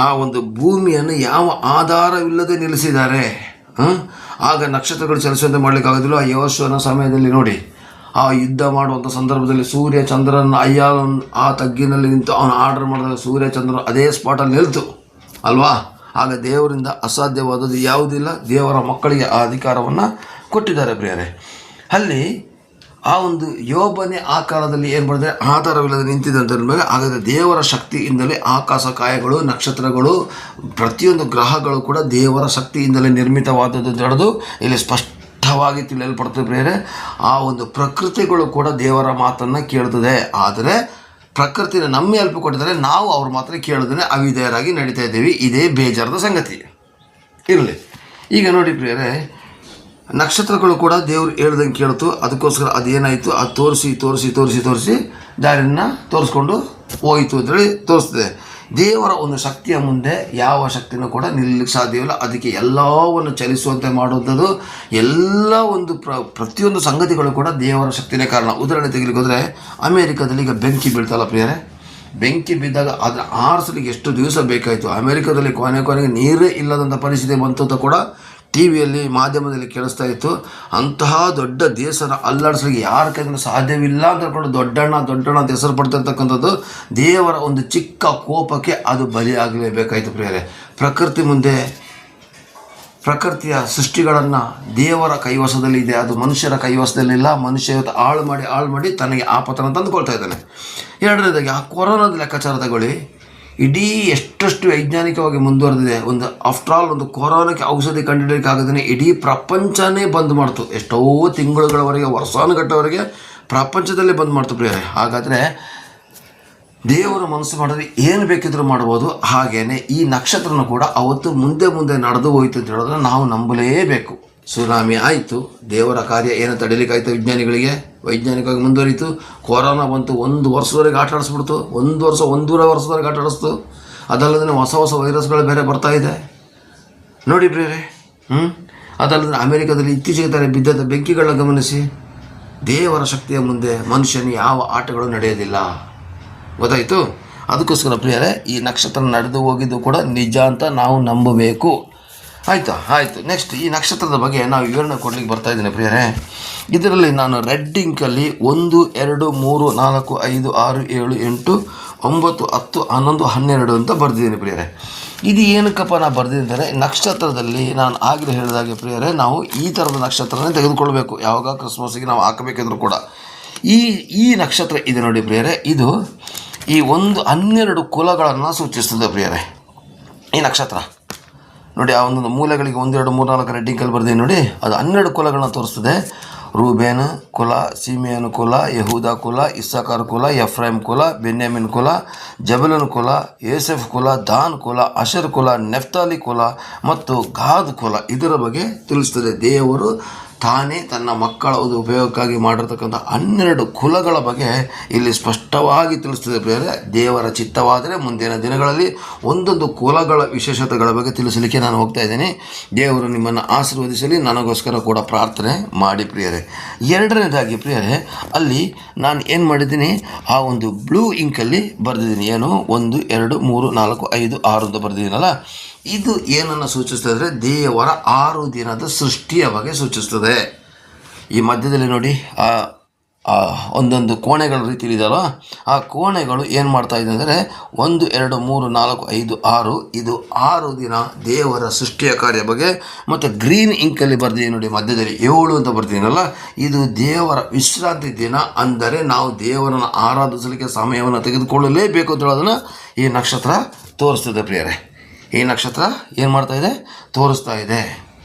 ಆ ಒಂದು ಭೂಮಿಯನ್ನು ಯಾವ ಆಧಾರವಿಲ್ಲದೆ ನಿಲ್ಲಿಸಿದ್ದಾರೆ, ಆಗ ನಕ್ಷತ್ರಗಳು ಚಲಿಸುವಂತೆ ಮಾಡಲಿಕ್ಕಾಗೋದಿಲ್ಲ. ಆ ಯೆಹೋಶುವನ ಸಮಯದಲ್ಲಿ ನೋಡಿ, ಆ ಯುದ್ಧ ಮಾಡುವಂಥ ಸಂದರ್ಭದಲ್ಲಿ ಸೂರ್ಯ ಚಂದ್ರನ ಆ ತಗ್ಗಿನಲ್ಲಿ ನಿಂತು ಅವನು ಆರ್ಡರ್ ಮಾಡಿದಾಗ ಸೂರ್ಯ ಚಂದ್ರನು ಅದೇ ಸ್ಪಾಟಲ್ಲಿ ನಿಲ್ತು ಅಲ್ವಾ? ಆಗ ದೇವರಿಂದ ಅಸಾಧ್ಯವಾದದ್ದು ಯಾವುದಿಲ್ಲ. ದೇವರ ಮಕ್ಕಳಿಗೆ ಆ ಅಧಿಕಾರವನ್ನು ಕೊಟ್ಟಿದ್ದಾರೆ ಪ್ರಿಯರೇ. ಅಲ್ಲಿ ಆ ಒಂದು ಯೋಬನೇ ಆ ಕಾಲದಲ್ಲಿ ಏನು ಮಾಡಿದ್ರೆ ಆಧಾರವಿಲ್ಲದೆ ನಿಂತಿದೆ ಅಂತ ಮೇಲೆ, ಹಾಗಾದರೆ ದೇವರ ಶಕ್ತಿಯಿಂದಲೇ ಆಕಾಶ ಕಾಯಗಳು, ನಕ್ಷತ್ರಗಳು, ಪ್ರತಿಯೊಂದು ಗ್ರಹಗಳು ಕೂಡ ದೇವರ ಶಕ್ತಿಯಿಂದಲೇ ನಿರ್ಮಿತವಾದದ್ದು ಅಂತ ಹೇಳೋದು ಇಲ್ಲಿ ಸ್ಪಷ್ಟವಾಗಿ ತಿಳಿಯಲ್ಪಡ್ತದೆ ಪ್ರಿಯರೇ. ಆ ಒಂದು ಪ್ರಕೃತಿಗಳು ಕೂಡ ದೇವರ ಮಾತನ್ನು ಕೇಳ್ತದೆ. ಆದರೆ ಪ್ರಕೃತಿನ ನಮ್ಮ ಹೆಲ್ಪ್ ಕೊಟ್ಟಿದ್ದಾರೆ, ನಾವು ಅವ್ರ ಮಾತ್ರ ಕೇಳಿದ್ರೆ ಅವಿಧೇಯರಾಗಿ ನಡೀತಾ ಇದ್ದೀವಿ. ಇದೇ ಬೇಜಾರದ ಸಂಗತಿ. ಇರಲಿ, ಈಗ ನೋಡಿ ಪ್ರಿಯರೇ, ನಕ್ಷತ್ರಗಳು ಕೂಡ ದೇವರು ಹೇಳ್ದಂಗೆ ಕೇಳ್ತು. ಅದಕ್ಕೋಸ್ಕರ ಅದೇನಾಯಿತು, ಅದು ತೋರಿಸಿ ದಾರಿಯನ್ನು ತೋರಿಸ್ಕೊಂಡು ಹೋಯಿತು ಅಂತೇಳಿ ತೋರಿಸ್ತದೆ. ದೇವರ ಒಂದು ಶಕ್ತಿಯ ಮುಂದೆ ಯಾವ ಶಕ್ತಿನೂ ಕೂಡ ನಿಲ್ಲಕ್ಕೆ ಸಾಧ್ಯವಿಲ್ಲ. ಅದಕ್ಕೆ ಎಲ್ಲವನ್ನು ಚಲಿಸುವಂತೆ ಮಾಡುವಂಥದ್ದು ಎಲ್ಲ ಒಂದು ಪ್ರತಿಯೊಂದು ಸಂಗತಿಗಳು ಕೂಡ ದೇವರ ಶಕ್ತಿನೇ ಕಾರಣ. ಉದಾಹರಣೆ ತೆಗಿಲಿಕ್ಕೆ ಹೋದರೆ, ಅಮೇರಿಕಾದಲ್ಲಿ ಈಗ ಬೆಂಕಿ ಬೀಳ್ತಲ್ಲ ಪ್ರಿಯರೇ, ಬೆಂಕಿ ಬಿದ್ದಾಗ ಅದನ್ನು ಆರಿಸಲಿಕ್ಕೆ ಎಷ್ಟು ದಿವಸ ಬೇಕಾಯಿತು. ಅಮೇರಿಕಾದಲ್ಲಿ ಕೊನೆಗೆ ನೀರೇ ಇಲ್ಲದಂಥ ಪರಿಸ್ಥಿತಿ ಬಂತು ಅಂತ ಕೂಡ ಟಿ ವಿಯಲ್ಲಿ ಮಾಧ್ಯಮದಲ್ಲಿ ಕೇಳಿಸ್ತಾ ಇತ್ತು. ಅಂತಹ ದೊಡ್ಡ ದೇಶನ ಅಲ್ಲಾಡಿಸ್ಲಿಕ್ಕೆ ಯಾರ ಕೈಯಿಂದ ಸಾಧ್ಯವಿಲ್ಲ ಅಂತ ಹೇಳ್ಕೊಂಡು ದೊಡ್ಡಣ್ಣ ಅಂತ ಹೆಸರು ಪಡ್ತಿರ್ತಕ್ಕಂಥದ್ದು ದೇವರ ಒಂದು ಚಿಕ್ಕ ಕೋಪಕ್ಕೆ ಅದು ಬಲಿಯಾಗಲೇಬೇಕಾಯಿತು ಪ್ರಿಯರೇ. ಪ್ರಕೃತಿ ಮುಂದೆ, ಪ್ರಕೃತಿಯ ಸೃಷ್ಟಿಗಳನ್ನು ದೇವರ ಕೈವಶದಲ್ಲಿ ಇದೆ, ಅದು ಮನುಷ್ಯರ ಕೈವಶದಲ್ಲಿಲ್ಲ. ಮನುಷ್ಯ ಇವತ್ತು ಹಾಳು ಮಾಡಿ ತನಗೆ ಆಪತ್ತನ್ನು ತಂದುಕೊಳ್ತಾ ಇದ್ದಾನೆ. ಎರಡನೇದಾಗಿ ಆ ಕೊರೋನಾದ ಲೆಕ್ಕಾಚಾರ ತಗೊಳ್ಳಿ. ಇಡೀ ಎಷ್ಟು ವೈಜ್ಞಾನಿಕವಾಗಿ ಮುಂದುವರೆದಿದೆ. ಆಫ್ಟರ್ ಆಲ್ ಒಂದು ಕೊರೋನಾಕ್ಕೆ ಔಷಧಿ ಕಂಡುಹಿಡಿಯೋಕ್ಕಾಗದೇ ಇಡೀ ಪ್ರಪಂಚನೇ ಬಂದ್ ಮಾಡ್ತು. ಎಷ್ಟೋ ತಿಂಗಳುಗಳವರೆಗೆ, ವರ್ಷಾನುಗಟ್ಟವರೆಗೆ ಪ್ರಪಂಚದಲ್ಲೇ ಬಂದ್ ಮಾಡ್ತು ಪ್ರಿಯರೇ. ಹಾಗಾದರೆ ದೇವರು ಮನಸ್ಸು ಮಾಡಿದ್ರೆ ಏನು ಬೇಕಿದ್ರೂ ಮಾಡ್ಬೋದು. ಹಾಗೇನೆ ಈ ನಕ್ಷತ್ರನೂ ಕೂಡ ಅವತ್ತು ಮುಂದೆ ನಡೆದು ಹೋಯ್ತು ಅಂತ ಹೇಳಿದ್ರೆ ನಾವು ನಂಬಲೇಬೇಕು. ಸುನಾಮಿ ಆಯಿತು, ದೇವರ ಕಾರ್ಯ ಏನು ತಡೀಲಿಕ್ಕಾಯ್ತು ವಿಜ್ಞಾನಿಗಳಿಗೆ, ವೈಜ್ಞಾನಿಕವಾಗಿ ಮುಂದುವರಿಯಿತು. ಕೊರೋನಾ ಬಂತು, 1 ವರ್ಷದವರೆಗೆ ಆಟ ಆಡಿಸ್ಬಿಡ್ತು, 1 ವರ್ಷ 1.5 ವರ್ಷದವರೆಗೆ ಆಟ ಆಡಿಸ್ತು. ಅದಲ್ಲದೆ ಹೊಸ ವೈರಸ್ಗಳು ಬೇರೆ ಬರ್ತಾ ಇದೆ ನೋಡಿ ಪ್ರಿಯರೇ. ಅದಲ್ಲದೆ ಅಮೇರಿಕಾದಲ್ಲಿ ಇತ್ತೀಚೆಗೆ ತಾರೆ ಬಿದ್ದ ಬೆಂಕಿಗಳನ್ನ ಗಮನಿಸಿ. ದೇವರ ಶಕ್ತಿಯ ಮುಂದೆ ಮನುಷ್ಯನ ಯಾವ ಆಟಗಳು ನಡೆಯೋದಿಲ್ಲ, ಗೊತ್ತಾಯಿತು? ಅದಕ್ಕೋಸ್ಕರ ಪ್ರಿಯರೇ, ಈ ನಕ್ಷತ್ರ ನಡೆದು ಹೋಗಿದ್ದು ಕೂಡ ನಿಜ ಅಂತ ನಾವು ನಂಬಬೇಕು. ಆಯಿತು. ನೆಕ್ಸ್ಟ್ ಈ ನಕ್ಷತ್ರದ ಬಗ್ಗೆ ನಾವು ವಿವರಣೆ ಕೊಡ್ಲಿಕ್ಕೆ ಬರ್ತಾ ಇದ್ದೀನಿ ಪ್ರಿಯರೇ. ಇದರಲ್ಲಿ ನಾನು ರೆಡ್ ಇಂಕಲ್ಲಿ 1, 2, 3, 4, 5, 6, 7, 8, 9, 10, 11, 12 ಅಂತ ಬರೆದಿದ್ದೀನಿ ಪ್ರಿಯರೇ. ಇದು ಏನಕ್ಕಪ್ಪ ನಾನು ಬರೆದಿದ್ದಾರೆ, ನಕ್ಷತ್ರದಲ್ಲಿ ನಾನು ಆಗಲೇ ಹೇಳಿದಾಗೆ ಪ್ರಿಯರೇ, ನಾವು ಈ ಥರದ ನಕ್ಷತ್ರನೇ ತೆಗೆದುಕೊಳ್ಬೇಕು. ಯಾವಾಗ ಕ್ರಿಸ್ಮಸ್ಸಿಗೆ ನಾವು ಹಾಕಬೇಕಿದ್ರು ಕೂಡ ಈ ನಕ್ಷತ್ರ ಇದೆ ನೋಡಿ ಪ್ರಿಯರೇ. ಇದು ಈ 12 ಕುಲಗಳನ್ನು ಸೂಚಿಸ್ತದೆ ಪ್ರಿಯರೇ. ಈ ನಕ್ಷತ್ರ ನೋಡಿ, ಆ ಒಂದೊಂದು ಮೂಲೆಗಳಿಗೆ 1 2 3 4 ರೆಡ್ಡಿಂಕಲ್ಲಿ ಬರ್ತೀನಿ ನೋಡಿ, ಅದು 12 ಕುಲಗಳನ್ನ ತೋರಿಸ್ತದೆ. ರೂಬೇನ್ ಕುಲ, ಸಿಮಿಯನ್ ಕುಲ, ಯಹೂದ ಕುಲ, ಇಸ್ಸಾಕಾರ್ ಕುಲ, ಎಫ್ರೈಮ್ ಕುಲ, ಬೆನ್ಯಾಮಿನ್ ಕುಲ, ಜಬಲನ್ ಕುಲ, ಯೋಸೆಫ್ ಕುಲ, ದಾನ್ ಕುಲ, ಅಶರ್ ಕುಲ, ನೆಫ್ತಾಲಿ ಕುಲ ಮತ್ತು ಗಾದ್ ಕುಲ. ಇದರ ಬಗ್ಗೆ ತಿಳಿಸ್ತದೆ. ದೇವರು ತಾನೇ ತನ್ನ ಮಕ್ಕಳ ಒಂದು ಉಪಯೋಗಕ್ಕಾಗಿ ಮಾಡಿರ್ತಕ್ಕಂಥ 12 ಕುಲಗಳ ಬಗ್ಗೆ ಇಲ್ಲಿ ಸ್ಪಷ್ಟವಾಗಿ ತಿಳಿಸ್ತದೆ ಪ್ರಿಯರೇ. ದೇವರ ಚಿತ್ತವಾದರೆ ಮುಂದಿನ ದಿನಗಳಲ್ಲಿ ಒಂದೊಂದು ಕುಲಗಳ ವಿಶೇಷತೆಗಳ ಬಗ್ಗೆ ತಿಳಿಸಲಿಕ್ಕೆ ನಾನು ಹೋಗ್ತಾ ಇದ್ದೀನಿ. ದೇವರು ನಿಮ್ಮನ್ನು ಆಶೀರ್ವದಿಸಲಿ. ನನಗೋಸ್ಕರ ಕೂಡ ಪ್ರಾರ್ಥನೆ ಮಾಡಿ ಪ್ರಿಯರೇ. ಎರಡನೇದಾಗಿ ಪ್ರಿಯರೇ, ಅಲ್ಲಿ ನಾನು ಏನು ಮಾಡಿದ್ದೀನಿ, ಆ ಒಂದು ಬ್ಲೂ ಇಂಕಲ್ಲಿ ಬರೆದಿದ್ದೀನಿ. ಏನು 1 2 3 4 5 6 ಅಂತ ಬರೆದಿದ್ದೀನಲ್ಲ, ಇದು ಏನನ್ನು ಸೂಚಿಸ್ತದೆ ಅಂದರೆ ದೇವರ 6 ದಿನದ ಸೃಷ್ಟಿಯ ಬಗ್ಗೆ ಸೂಚಿಸ್ತದೆ. ಈ ಮಧ್ಯದಲ್ಲಿ ನೋಡಿ ಒಂದೊಂದು ಕೋಣೆಗಳ ರೀತಿಯಲ್ಲಿ ಇದೆಯಲ್ಲ, ಆ ಕೋಣೆಗಳು ಏನು ಮಾಡ್ತಾ ಇದೆ ಅಂದರೆ 1 2 3 4 5 6 ಇದು 6 ದಿನ ದೇವರ ಸೃಷ್ಟಿಯ ಕಾರ್ಯ ಬಗ್ಗೆ. ಮತ್ತು ಗ್ರೀನ್ ಇಂಕಲ್ಲಿ ಬರ್ದಿದ್ದೀನಿ ನೋಡಿ, ಮಧ್ಯದಲ್ಲಿ 7 ಅಂತ ಬರ್ತೀನಲ್ಲ, ಇದು ದೇವರ ವಿಶ್ರಾಂತಿ ದಿನ. ಅಂದರೆ ನಾವು ದೇವರನ್ನು ಆರಾಧಿಸಲಿಕ್ಕೆ ಸಮಯವನ್ನು ತೆಗೆದುಕೊಳ್ಳಲೇಬೇಕು ಅಂತ ಹೇಳೋದನ್ನು ಈ ನಕ್ಷತ್ರ ತೋರಿಸ್ತದೆ ಪ್ರಿಯರೇ. ಈ ನಕ್ಷತ್ರ ಏನು ಮಾಡ್ತಾ ಇದೆ, ತೋರಿಸ್ತಾ ಇದೆ.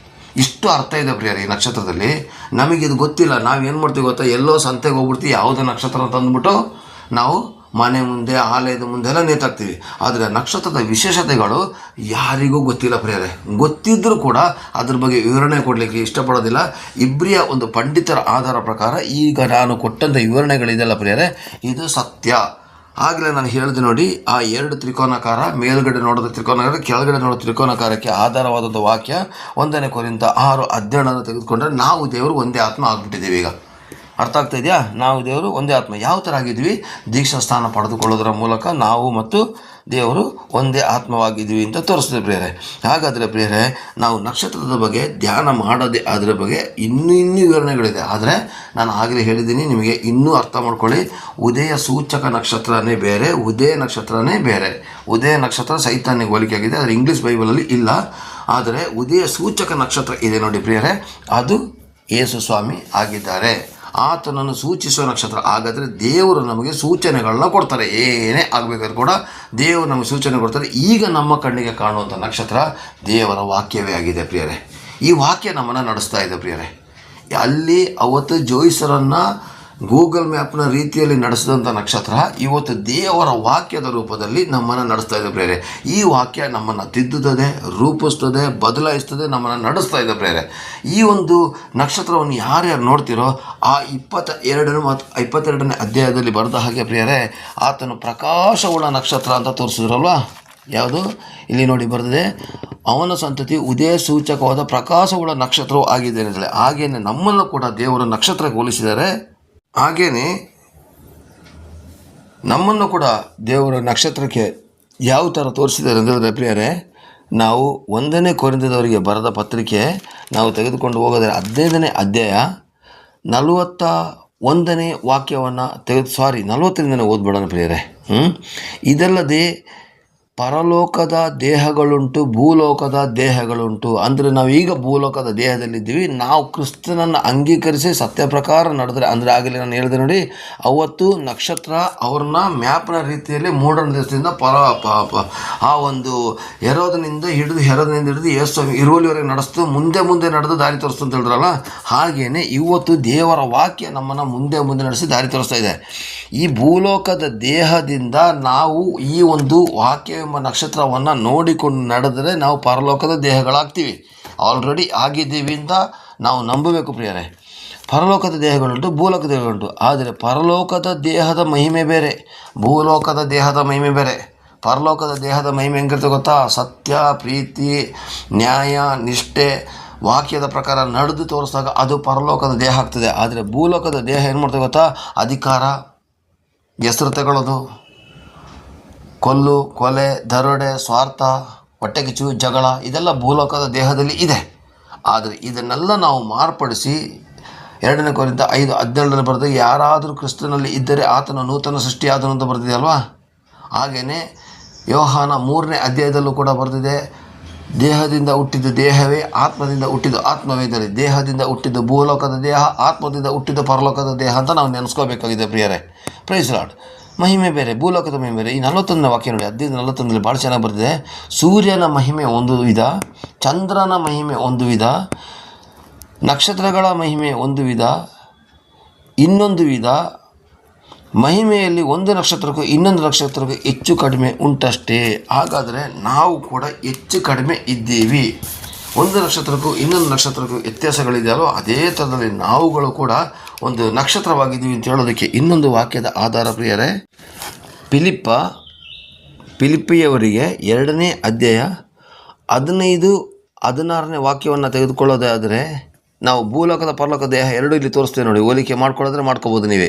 ಇಷ್ಟು ಅರ್ಥ ಇದೆ ಪ್ರಿಯರೇ ಈ ನಕ್ಷತ್ರದಲ್ಲಿ. ನಮಗಿದು ಗೊತ್ತಿಲ್ಲ. ನಾವು ಏನು ಮಾಡ್ತೀವಿ ಗೊತ್ತಾ, ಎಲ್ಲೋ ಸಂತೆಗೆ ಹೋಗ್ಬಿಡ್ತೀವಿ, ಯಾವುದೇ ನಕ್ಷತ್ರ ಅಂತ ಅಂದ್ಬಿಟ್ಟು ನಾವು ಮನೆ ಮುಂದೆ, ಆಲಯದ ಮುಂದೆ ಎಲ್ಲ ನೇತಾಕ್ತೀವಿ. ಆದರೆ ನಕ್ಷತ್ರದ ವಿಶೇಷತೆಗಳು ಯಾರಿಗೂ ಗೊತ್ತಿಲ್ಲ ಪ್ರಿಯರೇ. ಗೊತ್ತಿದ್ದರೂ ಕೂಡ ಅದ್ರ ಬಗ್ಗೆ ವಿವರಣೆ ಕೊಡಲಿಕ್ಕೆ ಇಷ್ಟಪಡೋದಿಲ್ಲ. ಇಬ್ರಿಯ ಒಂದು ಪಂಡಿತರ ಆಧಾರ ಪ್ರಕಾರ ಈಗ ನಾನು ಕೊಟ್ಟಂಥ ವಿವರಣೆಗಳಿದೆಯಲ್ಲ ಪ್ರಿಯರೇ, ಇದು ಸತ್ಯ. ಆಗಲೇ ನಾನು ಹೇಳಿದೆ ನೋಡಿ, ಆ 2 ತ್ರಿಕೋನಾಕಾರ, ಮೇಲ್ಗಡೆ ನೋಡೋದು ತ್ರಿಕೋನಾಕಾರ, ಕೆಳಗಡೆ ನೋಡೋ ತ್ರಿಕೋನಾಕಾರಕ್ಕೆ ಆಧಾರವಾದಂಥ ವಾಕ್ಯ 1 ಕೊರಿಂಥ 6:17 ತೆಗೆದುಕೊಂಡ್ರೆ ನಾವು ದೇವರು ಒಂದೇ ಆತ್ಮ ಆಗಿಬಿಟ್ಟಿದ್ದೀವಿ. ಈಗ ಅರ್ಥ ಆಗ್ತಾ ಇದೆಯಾ? ನಾವು ದೇವರು ಒಂದೇ ಆತ್ಮ. ಯಾವ ಥರ ಆಗಿದ್ವಿ? ದೀಕ್ಷಾ ಸ್ಥಾನ ಪಡೆದುಕೊಳ್ಳೋದರ ಮೂಲಕ ನಾವು ಮತ್ತು ದೇವರು ಒಂದೇ ಆತ್ಮವಾಗಿದ್ದೀವಿ ಅಂತ ತೋರಿಸ್ತದೆ ಪ್ರಿಯರೇ. ಹಾಗಾದರೆ ಪ್ರಿಯರೇ, ನಾವು ನಕ್ಷತ್ರದ ಬಗ್ಗೆ ಧ್ಯಾನ ಮಾಡೋದೇ ಅದರ ಬಗ್ಗೆ ಇನ್ನೂ ವಿವರಣೆಗಳಿದೆ. ಆದರೆ ನಾನು ಆಗಲೇ ಹೇಳಿದ್ದೀನಿ, ನಿಮಗೆ ಇನ್ನೂ ಅರ್ಥ ಮಾಡ್ಕೊಳ್ಳಿ. ಉದಯ ಸೂಚಕ ನಕ್ಷತ್ರನೇ ಬೇರೆ, ಉದಯ ನಕ್ಷತ್ರನೇ ಬೇರೆ. ಉದಯ ನಕ್ಷತ್ರ ಸೈತಾನ್ಯ ಹೋಲಿಕೆ ಆಗಿದೆ, ಆದರೆ ಇಂಗ್ಲೀಷ್ ಬೈಬಲಲ್ಲಿ ಇಲ್ಲ. ಆದರೆ ಉದಯ ಸೂಚಕ ನಕ್ಷತ್ರ ಇದೆ ನೋಡಿ ಪ್ರಿಯರೇ, ಅದು ಯೇಸು ಸ್ವಾಮಿ ಆಗಿದ್ದಾರೆ. ಆತನನ್ನು ಸೂಚಿಸುವ ನಕ್ಷತ್ರ. ಹಾಗಾದರೆ ದೇವರು ನಮಗೆ ಸೂಚನೆಗಳನ್ನ ಕೊಡ್ತಾರೆ. ಏನೇ ಆಗಬೇಕಾದ್ರೂ ಕೂಡ ದೇವರು ನಮಗೆ ಸೂಚನೆ ಕೊಡ್ತಾರೆ. ಈಗ ನಮ್ಮ ಕಣ್ಣಿಗೆ ಕಾಣುವಂಥ ನಕ್ಷತ್ರ ದೇವರ ವಾಕ್ಯವೇ ಆಗಿದೆ ಪ್ರಿಯರೇ. ಈ ವಾಕ್ಯ ನಮ್ಮನ್ನು ನಡೆಸ್ತಾ ಇದೆ ಪ್ರಿಯರೇ. ಅಲ್ಲಿ ಅವತ್ತು ಜೋಯಿಸರನ್ನು ಗೂಗಲ್ ಮ್ಯಾಪ್ನ ರೀತಿಯಲ್ಲಿ ನಡೆಸಿದಂಥ ನಕ್ಷತ್ರ ಇವತ್ತು ದೇವರ ವಾಕ್ಯದ ರೂಪದಲ್ಲಿ ನಮ್ಮನ್ನು ನಡೆಸ್ತಾ ಇದೆ ಪ್ರಿಯರೇ. ಈ ವಾಕ್ಯ ನಮ್ಮನ್ನು ತಿದ್ದುತ್ತದೆ, ರೂಪಿಸ್ತದೆ, ಬದಲಾಯಿಸ್ತದೆ, ನಮ್ಮನ್ನು ನಡೆಸ್ತಾ ಇದೆ ಪ್ರಿಯರೇ. ಈ ಒಂದು ನಕ್ಷತ್ರವನ್ನು ಯಾರ್ಯಾರು ನೋಡ್ತಿರೋ ಆ 22 ಮತ್ತು 22ನೇ ಅಧ್ಯಾಯದಲ್ಲಿ ಬರೆದ ಹಾಗೆ ಪ್ರಿಯರೇ, ಆತನು ಪ್ರಕಾಶವುಳ್ಳ ನಕ್ಷತ್ರ ಅಂತ ತೋರಿಸಿದ್ರಲ್ವಾ. ಯಾವುದು ಇಲ್ಲಿ ನೋಡಿ ಬರೆದಿದೆ, ಅವನ ಸಂತತಿ ಉದಯ ಸೂಚಕವಾದ ಪ್ರಕಾಶವುಳ್ಳ ನಕ್ಷತ್ರವೂ ಆಗಿದೆ ಅಂತೇಳಿ. ಹಾಗೇನೆ ನಮ್ಮನ್ನು ಕೂಡ ದೇವರ ನಕ್ಷತ್ರಕ್ಕೆ ಹೋಲಿಸಿದ್ದಾರೆ. ಹಾಗೆಯೇ ನಮ್ಮನ್ನು ಕೂಡ ದೇವರ ನಕ್ಷತ್ರಕ್ಕೆ ಯಾವ ಥರ ತೋರಿಸಿದ್ದಾರೆ ಅಂದರೆ ಪ್ರಿಯರೇ, ನಾವು 1 ಕೊರಿಂಥದವರಿಗೆ ಬರೆದ ಪತ್ರಿಕೆ ನಾವು ತೆಗೆದುಕೊಂಡು ಹೋಗೋದರೆ 15ನೇ ಅಧ್ಯಾಯ 41ನೇ ವಾಕ್ಯವನ್ನು 40ರಿಂದನೇ ಓದ್ಬೇಡೋಣ ಪ್ರಿಯರೇ. ಇದಲ್ಲದೆ ಪರಲೋಕದ ದೇಹಗಳುಂಟು, ಭೂಲೋಕದ ದೇಹಗಳುಂಟು. ಅಂದರೆ ನಾವು ಈಗ ಭೂಲೋಕದ ದೇಹದಲ್ಲಿದ್ದೀವಿ. ನಾವು ಕ್ರಿಸ್ತನನ್ನು ಅಂಗೀಕರಿಸಿ ಸತ್ಯ ಪ್ರಕಾರ ನಡೆದರೆ, ಅಂದರೆ ಆಗಲೇ ನಾನು ಹೇಳಿದೆ ನೋಡಿ, ಅವತ್ತು ನಕ್ಷತ್ರ ಅವ್ರನ್ನ ಮ್ಯಾಪ್ನ ರೀತಿಯಲ್ಲಿ ಮೂಡಣ ದೇಶದಿಂದ ಆ ಒಂದು ಹೆರೋದನಿಂದ ಹಿಡಿದು ಯೇಸು ಇರುವಲ್ಲಿವರೆಗೆ ನಡೆಸ್ತು, ಮುಂದೆ ನಡೆದು ದಾರಿ ತೋರಿಸ್ತು ಅಂತ ಹೇಳಿದ್ರಲ್ಲ. ಹಾಗೆಯೇ ಇವತ್ತು ದೇವರ ವಾಕ್ಯ ನಮ್ಮನ್ನು ಮುಂದೆ ನಡೆಸಿ ದಾರಿ ತೋರಿಸ್ತಾ ಇದೆ. ಈ ಭೂಲೋಕದ ದೇಹದಿಂದ ನಾವು ಈ ಒಂದು ವಾಕ್ಯ ಎಂಬ ನಕ್ಷತ್ರವನ್ನು ನೋಡಿಕೊಂಡು ನಡೆದರೆ ನಾವು ಪರಲೋಕದ ದೇಹಗಳಾಗ್ತೀವಿ. ಆಲ್ರೆಡಿ ಆಗಿದ್ದೀವಿ ಅಂತ ನಾವು ನಂಬಬೇಕು ಪ್ರಿಯರೇ. ಪರಲೋಕದ ದೇಹಗಳುಂಟು, ಭೂಲೋಕದ ದೇಹಗಳುಂಟು. ಆದರೆ ಪರಲೋಕದ ದೇಹದ ಮಹಿಮೆ ಬೇರೆ, ಭೂಲೋಕದ ದೇಹದ ಮಹಿಮೆ ಬೇರೆ. ಪರಲೋಕದ ದೇಹದ ಮಹಿಮೆ ಹೆಂಗಿರುತ್ತೆ ಗೊತ್ತಾ? ಸತ್ಯ, ಪ್ರೀತಿ, ನ್ಯಾಯ, ನಿಷ್ಠೆ, ವಾಕ್ಯದ ಪ್ರಕಾರ ನಡೆದು ತೋರಿಸಿದಾಗ ಅದು ಪರಲೋಕದ ದೇಹ ಆಗ್ತದೆ. ಆದರೆ ಭೂಲೋಕದ ದೇಹ ಏನು ಮಾಡ್ತದೆ ಗೊತ್ತಾ? ಅಧಿಕಾರ, ಹೆಸರು ತಗೊಳ್ಳೋದು, ಕೊಲೆ, ದರೋಡೆ, ಸ್ವಾರ್ಥ, ಹೊಟ್ಟೆಕಿಚ್ಚು, ಜಗಳ, ಇದೆಲ್ಲ ಭೂಲೋಕದ ದೇಹದಲ್ಲಿ ಇದೆ. ಆದರೆ ಇದನ್ನೆಲ್ಲ ನಾವು ಮಾರ್ಪಡಿಸಿ 2 ಕೊರಿಂಥ 5:17 ಬರೆದು, ಯಾರಾದರೂ ಕ್ರಿಸ್ತನಲ್ಲಿ ಇದ್ದರೆ ಆತನ ನೂತನ ಸೃಷ್ಟಿಯಾದನು ಅಂತ ಬರೆದಿದೆ ಅಲ್ವಾ. ಹಾಗೆಯೇ ಯೋಹಾನ 3ನೇ ಅಧ್ಯಾಯದಲ್ಲೂ ಕೂಡ ಬರೆದಿದೆ, ದೇಹದಿಂದ ಹುಟ್ಟಿದ ದೇಹವೇ, ಆತ್ಮದಿಂದ ಹುಟ್ಟಿದ ಆತ್ಮವೇ ಇದ್ದರೆ. ದೇಹದಿಂದ ಹುಟ್ಟಿದ ಭೂಲೋಕದ ದೇಹ, ಆತ್ಮದಿಂದ ಹುಟ್ಟಿದ ಪರಲೋಕದ ದೇಹ ಅಂತ ನಾವು ನೆನೆಸ್ಕೋಬೇಕಾಗಿದೆ ಪ್ರಿಯರೇ. Praise Lord. ಮಹಿಮೆ ಬೇರೆ, ಭೂಲೋಕದ ಮಹಿಮೆ ಬೇರೆ. ಈ 41ನೇ ವಾಕ್ಯ ನೋಡಿ, 15:41 ಭಾಳ ಚೆನ್ನಾಗಿ ಬರ್ತಿದೆ. ಸೂರ್ಯನ ಮಹಿಮೆ ಒಂದು ವಿಧ, ಚಂದ್ರನ ಮಹಿಮೆ ಒಂದು ವಿಧ, ನಕ್ಷತ್ರಗಳ ಮಹಿಮೆ ಒಂದು ವಿಧ, ಇನ್ನೊಂದು ವಿಧ. ಮಹಿಮೆಯಲ್ಲಿ ಒಂದು ನಕ್ಷತ್ರಕ್ಕೂ ಇನ್ನೊಂದು ನಕ್ಷತ್ರಕ್ಕೂ ಹೆಚ್ಚು ಕಡಿಮೆ ಉಂಟಷ್ಟೇ. ಹಾಗಾದರೆ ನಾವು ಕೂಡ ಹೆಚ್ಚು ಕಡಿಮೆ ಇದ್ದೀವಿ. ಒಂದು ನಕ್ಷತ್ರಕ್ಕೂ ಇನ್ನೊಂದು ನಕ್ಷತ್ರಕ್ಕೂ ವ್ಯತ್ಯಾಸಗಳಿದೆಯಲ್ಲೋ ಅದೇ ಥರದಲ್ಲಿ ನಾವುಗಳು ಕೂಡ ಒಂದು ನಕ್ಷತ್ರವಾಗಿದ್ದೀವಿ ಅಂತ ಹೇಳೋದಕ್ಕೆ ಇನ್ನೊಂದು ವಾಕ್ಯದ ಆಧಾರ ಪ್ರಿಯರೇ, ಫಿಲಿಪ್ಪಿಯವರಿಗೆ 2ನೇ ಅಧ್ಯಾಯ 15-16ನೇ ವಾಕ್ಯವನ್ನು ತೆಗೆದುಕೊಳ್ಳೋದಾದರೆ, ನಾವು ಭೂಲೋಕದ ಪರಲೋಕ ದೇಹ ಎರಡೂ ಇಲ್ಲಿ ತೋರಿಸ್ತೇವೆ ನೋಡಿ. ಹೋಲಿಕೆ ಮಾಡ್ಕೊಳ್ಳೋದ್ರೆ ಮಾಡ್ಕೋಬೋದು ನೀವೇ.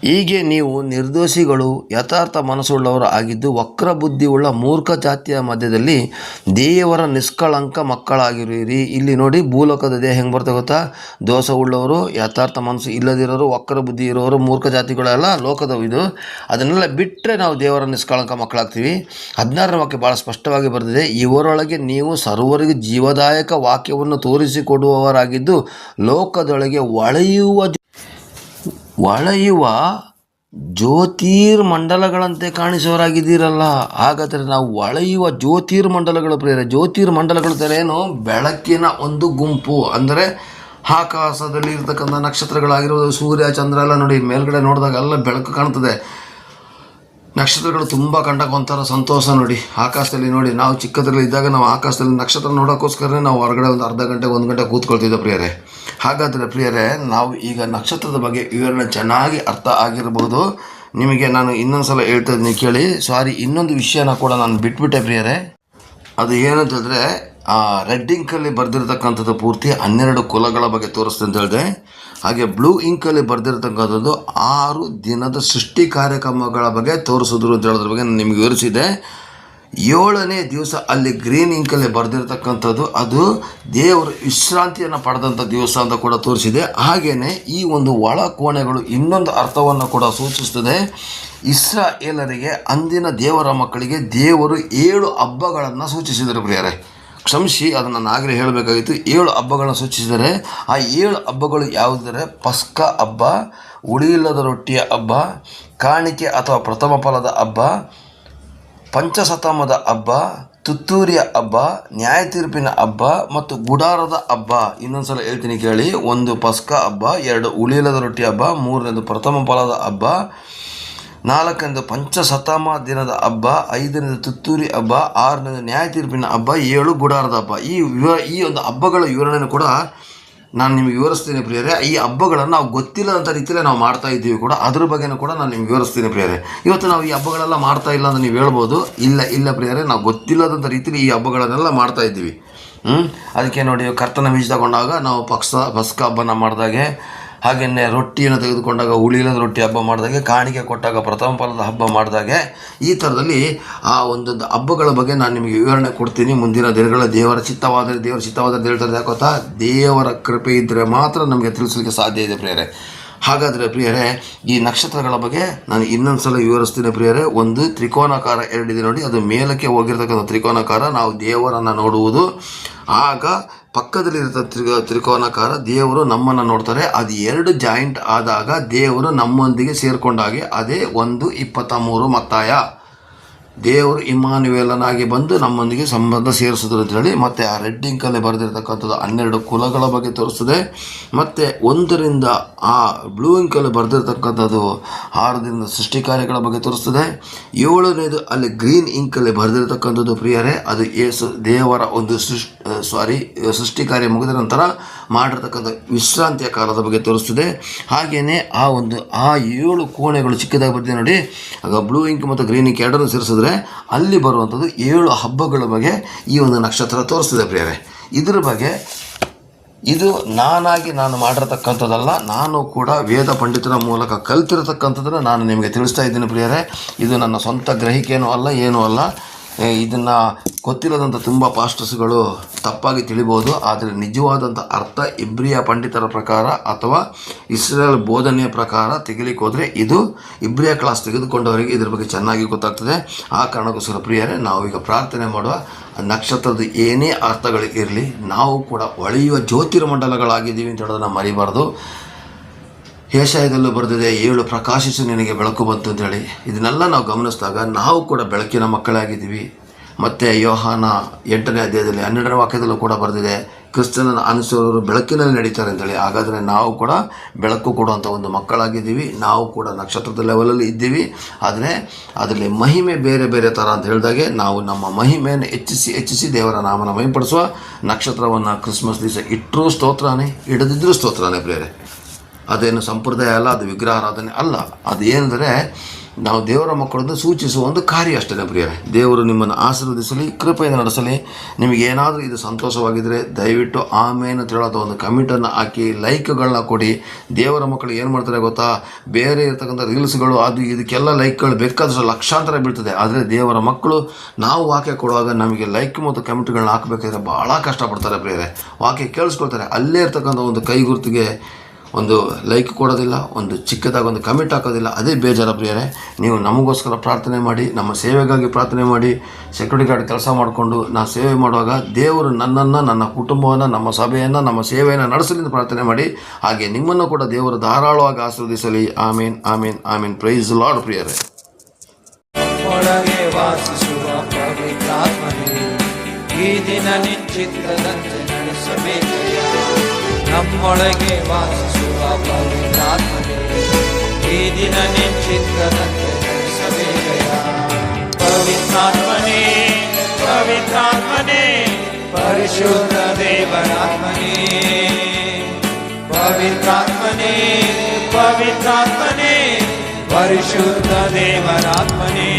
ಹೀಗೆ ನೀವು ನಿರ್ದೋಷಿಗಳು ಯಥಾರ್ಥ ಮನಸ್ಸುಳ್ಳವರು ಆಗಿದ್ದು ವಕ್ರ ಬುದ್ಧಿಯುಳ್ಳ ಮೂರ್ಖ ಜಾತಿಯ ಮಧ್ಯದಲ್ಲಿ ದೇವರ ನಿಷ್ಕಳಂಕ ಮಕ್ಕಳಾಗಿರುವಿರಿ. ಇಲ್ಲಿ ನೋಡಿ, ಭೂಲೋಕದ ದೇಹ ಹೆಂಗೆ ಬರ್ತದೆ ಗೊತ್ತಾ? ದೋಷವುಳ್ಳವರು, ಯಥಾರ್ಥ ಮನಸ್ಸು ಇಲ್ಲದಿರೋರು, ವಕ್ರ ಬುದ್ಧಿ ಇರೋರು, ಮೂರ್ಖ ಜಾತಿಗಳೆಲ್ಲ ಲೋಕದವು. ಇದು ಅದನ್ನೆಲ್ಲ ಬಿಟ್ಟರೆ ನಾವು ದೇವರ ನಿಷ್ಕಳಂಕ ಮಕ್ಕಳಾಗ್ತೀವಿ. 16ನೇ ವಾಕ್ಯ ಭಾಳ ಸ್ಪಷ್ಟವಾಗಿ ಬರೆದಿದೆ. ಇವರೊಳಗೆ ನೀವು ಸರ್ವರಿಗೂ ಜೀವದಾಯಕ ವಾಕ್ಯವನ್ನು ತೋರಿಸಿಕೊಡುವವರಾಗಿದ್ದು ಲೋಕದೊಳಗೆ ಒಳೆಯುವ ಜ್ಯೋತಿರ್ಮಂಡಲಗಳಂತೆ ಕಾಣಿಸೋರಾಗಿದ್ದೀರಲ್ಲ. ಹಾಗಾದರೆ ನಾವು ಒಳೆಯುವ ಜ್ಯೋತಿರ್ಮಂಡಲಗಳು ಪ್ರಿಯರೇ. ಜ್ಯೋತಿರ್ಮಂಡಲಗಳು ಏನು? ಬೆಳಕಿನ ಒಂದು ಗುಂಪು. ಅಂದರೆ ಆಕಾಶದಲ್ಲಿ ಇರ್ತಕ್ಕಂಥ ನಕ್ಷತ್ರಗಳಾಗಿರ್ಬೋದು, ಸೂರ್ಯ ಚಂದ್ರ ಎಲ್ಲ ನೋಡಿ, ಮೇಲ್ಗಡೆ ನೋಡಿದಾಗ ಎಲ್ಲ ಬೆಳಕು ಕಾಣ್ತದೆ. ನಕ್ಷತ್ರಗಳು ತುಂಬ ಕಂಡಾಗ ಒಂಥರ ಸಂತೋಷ ನೋಡಿ. ಆಕಾಶದಲ್ಲಿ ನೋಡಿ, ನಾವು ಚಿಕ್ಕದ್ರಲ್ಲಿ ಇದ್ದಾಗ ನಾವು ಆಕಾಶದಲ್ಲಿ ನಕ್ಷತ್ರ ನೋಡೋಕ್ಕೋಸ್ಕರನೇ ನಾವು ಹೊರಗಡೆ ಒಂದು ಅರ್ಧ ಗಂಟೆ 1 ಗಂಟೆ ಕೂತ್ಕೊಳ್ತಿದ್ದೆ ಪ್ರಿಯರೇ. ಹಾಗಾದರೆ ಪ್ರಿಯರೇ, ನಾವು ಈಗ ನಕ್ಷತ್ರದ ಬಗ್ಗೆ ವಿವರಣೆ ಚೆನ್ನಾಗಿ ಅರ್ಥ ಆಗಿರ್ಬೋದು. ನಿಮಗೆ ನಾನು ಇನ್ನೊಂದು ಸಲ ಹೇಳ್ತಾ ಇದ್ದೀನಿ ಕೇಳಿ. ಇನ್ನೊಂದು ವಿಷಯನ ಕೂಡ ನಾನು ಬಿಟ್ಬಿಟ್ಟೆ ಪ್ರಿಯರೇ. ಅದು ಏನಂತ ಹೇಳಿದ್ರೆ, ರೆಡ್ ಇಂಕಲ್ಲಿ ಬರೆದಿರ್ತಕ್ಕಂಥದ್ದು ಪೂರ್ತಿ 12 ಕುಲಗಳ ಬಗ್ಗೆ ತೋರಿಸ್ತೇನೆ ಅಂತ ಹೇಳಿದೆ. ಹಾಗೆ ಬ್ಲೂ ಇಂಕಲ್ಲಿ ಬರೆದಿರ್ತಕ್ಕಂಥದ್ದು 6 ದಿನದ ಸೃಷ್ಟಿ ಕಾರ್ಯಕ್ರಮಗಳ ಬಗ್ಗೆ ತೋರಿಸಿದ್ರು ಅಂತ ಹೇಳೋದ್ರ ಬಗ್ಗೆ ನಾನು ನಿಮಗೆ ವಿವರಿಸಿದೆ. 7ನೇ ದಿವಸ ಅಲ್ಲಿ ಗ್ರೀನ್ ಇಂಕಲ್ಲಿ ಬರೆದಿರ್ತಕ್ಕಂಥದ್ದು ಅದು ದೇವರು ವಿಶ್ರಾಂತಿಯನ್ನು ಪಡೆದಂಥ ದಿವಸ ಅಂತ ಕೂಡ ತೋರಿಸಿದೆ. ಹಾಗೆಯೇ ಈ ಒಂದು ಒಳ ಕೋಣೆಗಳು ಇನ್ನೊಂದು ಅರ್ಥವನ್ನು ಕೂಡ ಸೂಚಿಸ್ತದೆ. ಇಸ್ರಾಯೇಲರಿಗೆ, ಅಂದಿನ ದೇವರ ಮಕ್ಕಳಿಗೆ ದೇವರು 7 ಹಬ್ಬಗಳನ್ನು ಸೂಚಿಸಿದರು ಪ್ರಿಯರೇ. ಕ್ಷಮಿಸಿ, ಅದನ್ನು ನಾನು ಆಗಲೇ ಹೇಳಬೇಕಾಗಿತ್ತು. 7 ಹಬ್ಬಗಳನ್ನು ಸೂಚಿಸಿದರೆ ಆ 7 ಹಬ್ಬಗಳು ಯಾವುದಂದರೆ, ಪಸ್ಕ ಹಬ್ಬ, ಹುಳಿಯಿಲ್ಲದ ರೊಟ್ಟಿಯ ಹಬ್ಬ, ಕಾಣಿಕೆ ಅಥವಾ ಪ್ರಥಮ ಫಲದ ಹಬ್ಬ, ಪಂಚಸತಮದ ಹಬ್ಬ, ತುತ್ತೂರಿಯ ಹಬ್ಬ, ನ್ಯಾಯ ತೀರ್ಪಿನ ಹಬ್ಬ ಮತ್ತು ಗುಡಾರದ ಹಬ್ಬ. ಇನ್ನೊಂದು ಸಲ ಹೇಳ್ತೀನಿ ಕೇಳಿ. 1 ಪಸ್ಕ ಹಬ್ಬ, 2 ಹುಳಿಯಿಲ್ಲದ ರೊಟ್ಟಿ ಹಬ್ಬ, 3ನೇದು ಪ್ರಥಮ ಫಲದ ಹಬ್ಬ, 4ನೇದು ಪಂಚಸತಮ ದಿನದ ಹಬ್ಬ, 5ನೇದು ತುತ್ತೂರಿ ಹಬ್ಬ, 6ನೇದು ನ್ಯಾಯ ತೀರ್ಪಿನ ಹಬ್ಬ, 7 ಗುಡಾರದ ಹಬ್ಬ. ಈ ಒಂದು ಹಬ್ಬಗಳ ವಿವರಣೆಯನ್ನು ಕೂಡ ನಾನು ನಿಮಗೆ ವಿವರಿಸ್ತೀನಿ ಪ್ರಿಯರೇ. ಈ ಹಬ್ಬಗಳನ್ನು ನಾವು ಗೊತ್ತಿಲ್ಲದಂಥ ರೀತಿಯಲ್ಲೇ ನಾವು ಮಾಡ್ತಾ ಇದ್ದೀವಿ ಕೂಡ, ಅದ್ರ ಬಗ್ಗೆನೂ ಕೂಡ ನಾನು ನಿಮ್ಗೆ ವಿವರಿಸ್ತೀನಿ ಪ್ರಿಯರೇ. ಇವತ್ತು ನಾವು ಈ ಹಬ್ಬಗಳೆಲ್ಲ ಮಾಡ್ತಾ ಇಲ್ಲ ಅಂತ ನೀವು ಹೇಳ್ಬೋದು. ಇಲ್ಲ ಪ್ರಿಯರೇ, ನಾವು ಗೊತ್ತಿಲ್ಲದಂಥ ರೀತಿಯಲ್ಲಿ ಈ ಹಬ್ಬಗಳನ್ನೆಲ್ಲ ಮಾಡ್ತಾ ಇದ್ದೀವಿ. ಅದಕ್ಕೆ ನೋಡಿ, ಕರ್ತನ ಬೀಜ ತಗೊಂಡಾಗ ನಾವು ಪಸ್ಕ ಹಬ್ಬನ ಮಾಡಿದಾಗೆ, ಹಾಗೆಯೇ ರೊಟ್ಟಿಯನ್ನು ತೆಗೆದುಕೊಂಡಾಗ ಹುಳಿಯಿಲ್ಲದ ರೊಟ್ಟಿ ಹಬ್ಬ ಮಾಡಿದಾಗೆ, ಕಾಣಿಕೆ ಕೊಟ್ಟಾಗ ಪ್ರಥಮ ಫಲದ ಹಬ್ಬ ಮಾಡಿದಾಗೆ, ಈ ಥರದಲ್ಲಿ ಆ ಒಂದೊಂದು ಹಬ್ಬಗಳ ಬಗ್ಗೆ ನಾನು ನಿಮಗೆ ವಿವರಣೆ ಕೊಡ್ತೀನಿ ಮುಂದಿನ ದಿನಗಳ. ದೇವರ ಚಿತ್ತವಾದರೆ ಹೇಳ್ತಾರೆ. ಯಾಕೊತ್ತಾ? ದೇವರ ಕೃಪೆ ಇದ್ದರೆ ಮಾತ್ರ ನಮಗೆ ತಿಳಿಸಲಿಕ್ಕೆ ಸಾಧ್ಯ ಇದೆ ಪ್ರಿಯರೇ. ಹಾಗಾದರೆ ಪ್ರಿಯರೇ, ಈ ನಕ್ಷತ್ರಗಳ ಬಗ್ಗೆ ನಾನು ಇನ್ನೊಂದು ಸಲ ವಿವರಿಸ್ತೀನಿ ಪ್ರಿಯರೇ. ಒಂದು ತ್ರಿಕೋನಾಕಾರ 2 ಇದೆ ನೋಡಿ, ಅದು ಮೇಲಕ್ಕೆ ಹೋಗಿರ್ತಕ್ಕಂಥ ತ್ರಿಕೋನಾಕಾರ ನಾವು ದೇವರನ್ನು ನೋಡುವುದು. ಆಗ ಪಕ್ಕದಲ್ಲಿರೋ ತ್ರಿಕೋನಾಕಾರ ದೇವರು ನಮ್ಮನ್ನು ನೋಡ್ತಾರೆ. ಅದು 2 ಜಾಯಿಂಟ್ ಆದಾಗ ದೇವರು ನಮ್ಮೊಂದಿಗೆ ಸೇರಿಕೊಂಡಾಗೆ ಅದೇ 1:23 ಮತ್ತಾಯ. ದೇವರು ಇಮ್ಮಾನುವೇಲನಾಗಿ ಬಂದು ನಮ್ಮೊಂದಿಗೆ ಸಂಬಂಧ ಸೇರಿಸಿದ್ರು ಅಂತ ಹೇಳಿ. ಮತ್ತು ಆ ರೆಡ್ ಇಂಕಲ್ಲಿ ಬರೆದಿರ್ತಕ್ಕಂಥದ್ದು 12 ಕುಲಗಳ ಬಗ್ಗೆ ತೋರಿಸ್ತದೆ. ಮತ್ತು 1ರಿಂದ ಆ ಬ್ಲೂ ಇಂಕಲ್ಲಿ ಬರೆದಿರ್ತಕ್ಕಂಥದ್ದು 6 ದಿನದ ಸೃಷ್ಟಿ ಕಾರ್ಯಗಳ ಬಗ್ಗೆ ತೋರಿಸ್ತದೆ. 7ನೇದು ಅಲ್ಲಿ ಗ್ರೀನ್ ಇಂಕಲ್ಲಿ ಬರೆದಿರ್ತಕ್ಕಂಥದ್ದು ಪ್ರಿಯರೇ, ಅದು ದೇವರ ಒಂದು ಸೃಷ್ಟಿ ಕಾರ್ಯ ಮುಗಿದ ನಂತರ ಮಾಡಿರ್ತಕ್ಕಂಥ ವಿಶ್ರಾಂತಿಯ ಕಾಲದ ಬಗ್ಗೆ ತೋರಿಸ್ತದೆ. ಹಾಗೆಯೇ ಆ 7 ಕೋಣೆಗಳು ಚಿಕ್ಕದಾಗಿ ಬರ್ತೀವಿ ನೋಡಿ. ಆಗ ಬ್ಲೂ ಇಂಕ್ ಮತ್ತು ಗ್ರೀನ್ ಇಂಕ್ ಎರಡನ್ನೂ ಸೇರಿಸಿದ್ರೆ ಅಲ್ಲಿ ಬರುವಂಥದ್ದು 7 ಹಬ್ಬಗಳ ಬಗ್ಗೆ ಈ ಒಂದು ನಕ್ಷತ್ರ ತೋರಿಸ್ತದೆ ಪ್ರಿಯರೇ. ಇದ್ರ ಬಗ್ಗೆ ಇದು ನಾನು ಮಾಡಿರ್ತಕ್ಕಂಥದ್ದಲ್ಲ, ನಾನು ಕೂಡ ವೇದ ಪಂಡಿತರ ಮೂಲಕ ಕಲ್ತಿರತಕ್ಕಂಥದ್ದನ್ನು ನಾನು ನಿಮಗೆ ತಿಳಿಸ್ತಾ ಇದ್ದೀನಿ ಪ್ರಿಯರೇ. ಇದು ನನ್ನ ಸ್ವಂತ ಗ್ರಹಿಕೇನೂ ಅಲ್ಲ, ಏನೂ ಅಲ್ಲ. ಇದನ್ನು ಗೊತ್ತಿಲ್ಲದಂಥ ತುಂಬ ಪಾಸ್ಟರ್ಸ್ಗಳು ತಪ್ಪಾಗಿ ತಿಳಿಬೋದು. ಆದರೆ ನಿಜವಾದಂಥ ಅರ್ಥ ಇಬ್ರಿಯ ಪಂಡಿತರ ಪ್ರಕಾರ ಅಥವಾ ಇಸ್ರೇಲ್ ಬೋಧನೆಯ ಪ್ರಕಾರ ತೆಗಿಲಿಕ್ಕೆ ಹೋದರೆ ಇದು ಇಬ್ರಿಯ ಕ್ಲಾಸ್ ತೆಗೆದುಕೊಂಡವರಿಗೆ ಇದ್ರ ಬಗ್ಗೆ ಚೆನ್ನಾಗಿ ಗೊತ್ತಾಗ್ತದೆ. ಆ ಕಾರಣಕ್ಕೋಸ್ಕರ ಪ್ರಿಯರೇ, ನಾವೀಗ ಪ್ರಾರ್ಥನೆ ಮಾಡುವ. ನಕ್ಷತ್ರದ ಏನೇ ಅರ್ಥಗಳು ಇರಲಿ, ನಾವು ಕೂಡ ಹೊಳೆಯುವ ಜ್ಯೋತಿರ್ಮಂಡಲಗಳಾಗಿದ್ದೀವಿ ಅಂತ ಹೇಳೋದನ್ನು ಮರಿಬಾರ್ದು. ಯೆಶಾಯದಲ್ಲೂ ಬರೆದಿದೆ, 7 ಪ್ರಕಾಶಿಸು ನಿನಗೆ ಬೆಳಕು ಬಂತು ಅಂತೇಳಿ. ಇದನ್ನೆಲ್ಲ ನಾವು ಗಮನಿಸಿದಾಗ ನಾವು ಕೂಡ ಬೆಳಕಿನ ಮಕ್ಕಳಾಗಿದ್ದೀವಿ. ಮತ್ತು ಯೋಹಾನ 8ನೇ ಅಧ್ಯಾಯದಲ್ಲಿ 12ನೇ ವಾಕ್ಯದಲ್ಲೂ ಕೂಡ ಬರೆದಿದೆ, ಕ್ರಿಸ್ತನನ್ನು ಅನುಸರಿಸುವವರು ಬೆಳಕಿನಲ್ಲಿ ನಡೀತಾರೆ ಅಂತೇಳಿ. ಹಾಗಾದರೆ ನಾವು ಕೂಡ ಬೆಳಕು ಕೊಡುವಂಥ ಒಂದು ಮಕ್ಕಳಾಗಿದ್ದೀವಿ. ನಾವು ಕೂಡ ನಕ್ಷತ್ರದ ಲೆವೆಲಲ್ಲಿ ಇದ್ದೀವಿ. ಆದರೆ ಅದರಲ್ಲಿ ಮಹಿಮೆ ಬೇರೆ ಬೇರೆ ಥರ ಅಂತ ಹೇಳಿದಾಗೆ ನಾವು ನಮ್ಮ ಮಹಿಮೆಯನ್ನು ಹೆಚ್ಚಿಸಿ ದೇವರ ನಾಮನ ಮಹಿಮೆಪಡಿಸುವ ನಕ್ಷತ್ರವನ್ನು ಕ್ರಿಸ್ಮಸ್ ದಿವಸ ಇಟ್ಟರೂ ಸ್ತೋತ್ರನೇ, ಇಡದಿದ್ದರೂ ಸ್ತೋತ್ರನೇ ಪ್ರಿಯರೇ. ಅದೇನು ಸಂಪ್ರದಾಯ ಅಲ್ಲ, ಅದು ವಿಗ್ರಹಾರಾಧನೆ ಅಲ್ಲ. ಅದು ಏನಂದರೆ ನಾವು ದೇವರ ಮಕ್ಕಳನ್ನು ಸೂಚಿಸುವ ಒಂದು ಕಾರ್ಯ ಅಷ್ಟೇ ಪ್ರಿಯರೇ. ದೇವರು ನಿಮ್ಮನ್ನು ಆಶೀರ್ವದಿಸಲಿ, ಕೃಪೆಯಿಂದ ನಡೆಸಲಿ. ನಿಮಗೇನಾದರೂ ಇದು ಸಂತೋಷವಾಗಿದ್ದರೆ ದಯವಿಟ್ಟು ಆಮೇನ್ ಅಂತ ಹೇಳೋದು ಒಂದು ಕಮೆಂಟನ್ನು ಹಾಕಿ, ಲೈಕ್ಗಳನ್ನ ಕೊಡಿ. ದೇವರ ಮಕ್ಕಳು ಏನು ಮಾಡ್ತಾರೆ ಗೊತ್ತಾ, ಬೇರೆ ಇರ್ತಕ್ಕಂಥ ರೀಲ್ಸ್ಗಳು ಅದು ಇದಕ್ಕೆಲ್ಲ ಲೈಕ್ಗಳು ಬೇಕಾದಷ್ಟು ಲಕ್ಷಾಂತರ ಬೀಳ್ತದೆ. ಆದರೆ ದೇವರ ಮಕ್ಕಳು ನಾವು ವಾಕ್ಯ ಕೊಡುವಾಗ ನಮಗೆ ಲೈಕ್ ಮತ್ತು ಕಮೆಂಟ್ಗಳನ್ನ ಹಾಕಬೇಕಾದ್ರೆ ಭಾಳ ಕಷ್ಟಪಡ್ತಾರೆ ಪ್ರಿಯರೇ. ವಾಕ್ಯ ಕೇಳಿಸ್ಕೊಳ್ತಾರೆ, ಅಲ್ಲೇ ಇರ್ತಕ್ಕಂಥ ಒಂದು ಕೈ ಗುರುತಿಗೆ ಒಂದು ಲೈಕ್ ಕೊಡೋದಿಲ್ಲ, ಒಂದು ಚಿಕ್ಕದಾಗಿ ಒಂದು ಕಮೆಂಟ್ ಹಾಕೋದಿಲ್ಲ. ಅದೇ ಬೇಜಾರ ಪ್ರಿಯರೇ. ನೀವು ನಮಗೋಸ್ಕರ ಪ್ರಾರ್ಥನೆ ಮಾಡಿ, ನಮ್ಮ ಸೇವೆಗಾಗಿ ಪ್ರಾರ್ಥನೆ ಮಾಡಿ. ಸೆಕ್ಯೂರಿಟಿ ಗಾರ್ಡ್ ಕೆಲಸ ಮಾಡಿಕೊಂಡು ನಾನು ಸೇವೆ ಮಾಡುವಾಗ ದೇವರು ನನ್ನನ್ನು, ನನ್ನ ಕುಟುಂಬವನ್ನು, ನಮ್ಮ ಸಭೆಯನ್ನು, ನಮ್ಮ ಸೇವೆಯನ್ನು ನಡೆಸಲಿ ಅಂತ ಪ್ರಾರ್ಥನೆ ಮಾಡಿ. ಹಾಗೆ ನಿಮ್ಮನ್ನು ಕೂಡ ದೇವರು ಧಾರಾಳವಾಗಿ ಆಶೀರ್ವದಿಸಲಿ. ಆಮೀನ್, ಆಮೀನ್, ಆಮೀನ್. ಪ್ರೈಸ್ ಲಾರ್ಡ್ ಪ್ರಿಯರೇ. ಒಳಗೆ ವಾಸಿಸುವ ಪವಿತ್ರಾತ್ಮನೇ, ಈ ದಿನ ನಿಶ್ಚಿತದಂತೆ ನಡೆಸಬೇಕಯ್ಯ. ನಮ್ಮೊಳಗೆ ವಾಸಿಸುವ ಪವಿತ್ರಾತ್ಮನೇ, ಈ ದಿನ ನಿಶ್ಚಿತದಂತೆ ನಡೆಸಬೇಕಯ್ಯ. ಪವಿತ್ರಾತ್ಮನೇ, ಪವಿತ್ರಾತ್ಮನೇ, ಪರಿಶುದ್ಧ ದೇವರಾತ್ಮನೇ, ಪವಿತ್ರಾತ್ಮನೇ, ಪವಿತ್ರಾತ್ಮನೇ, ಪರಿಶುದ್ಧ ದೇವರಾತ್ಮನೇ.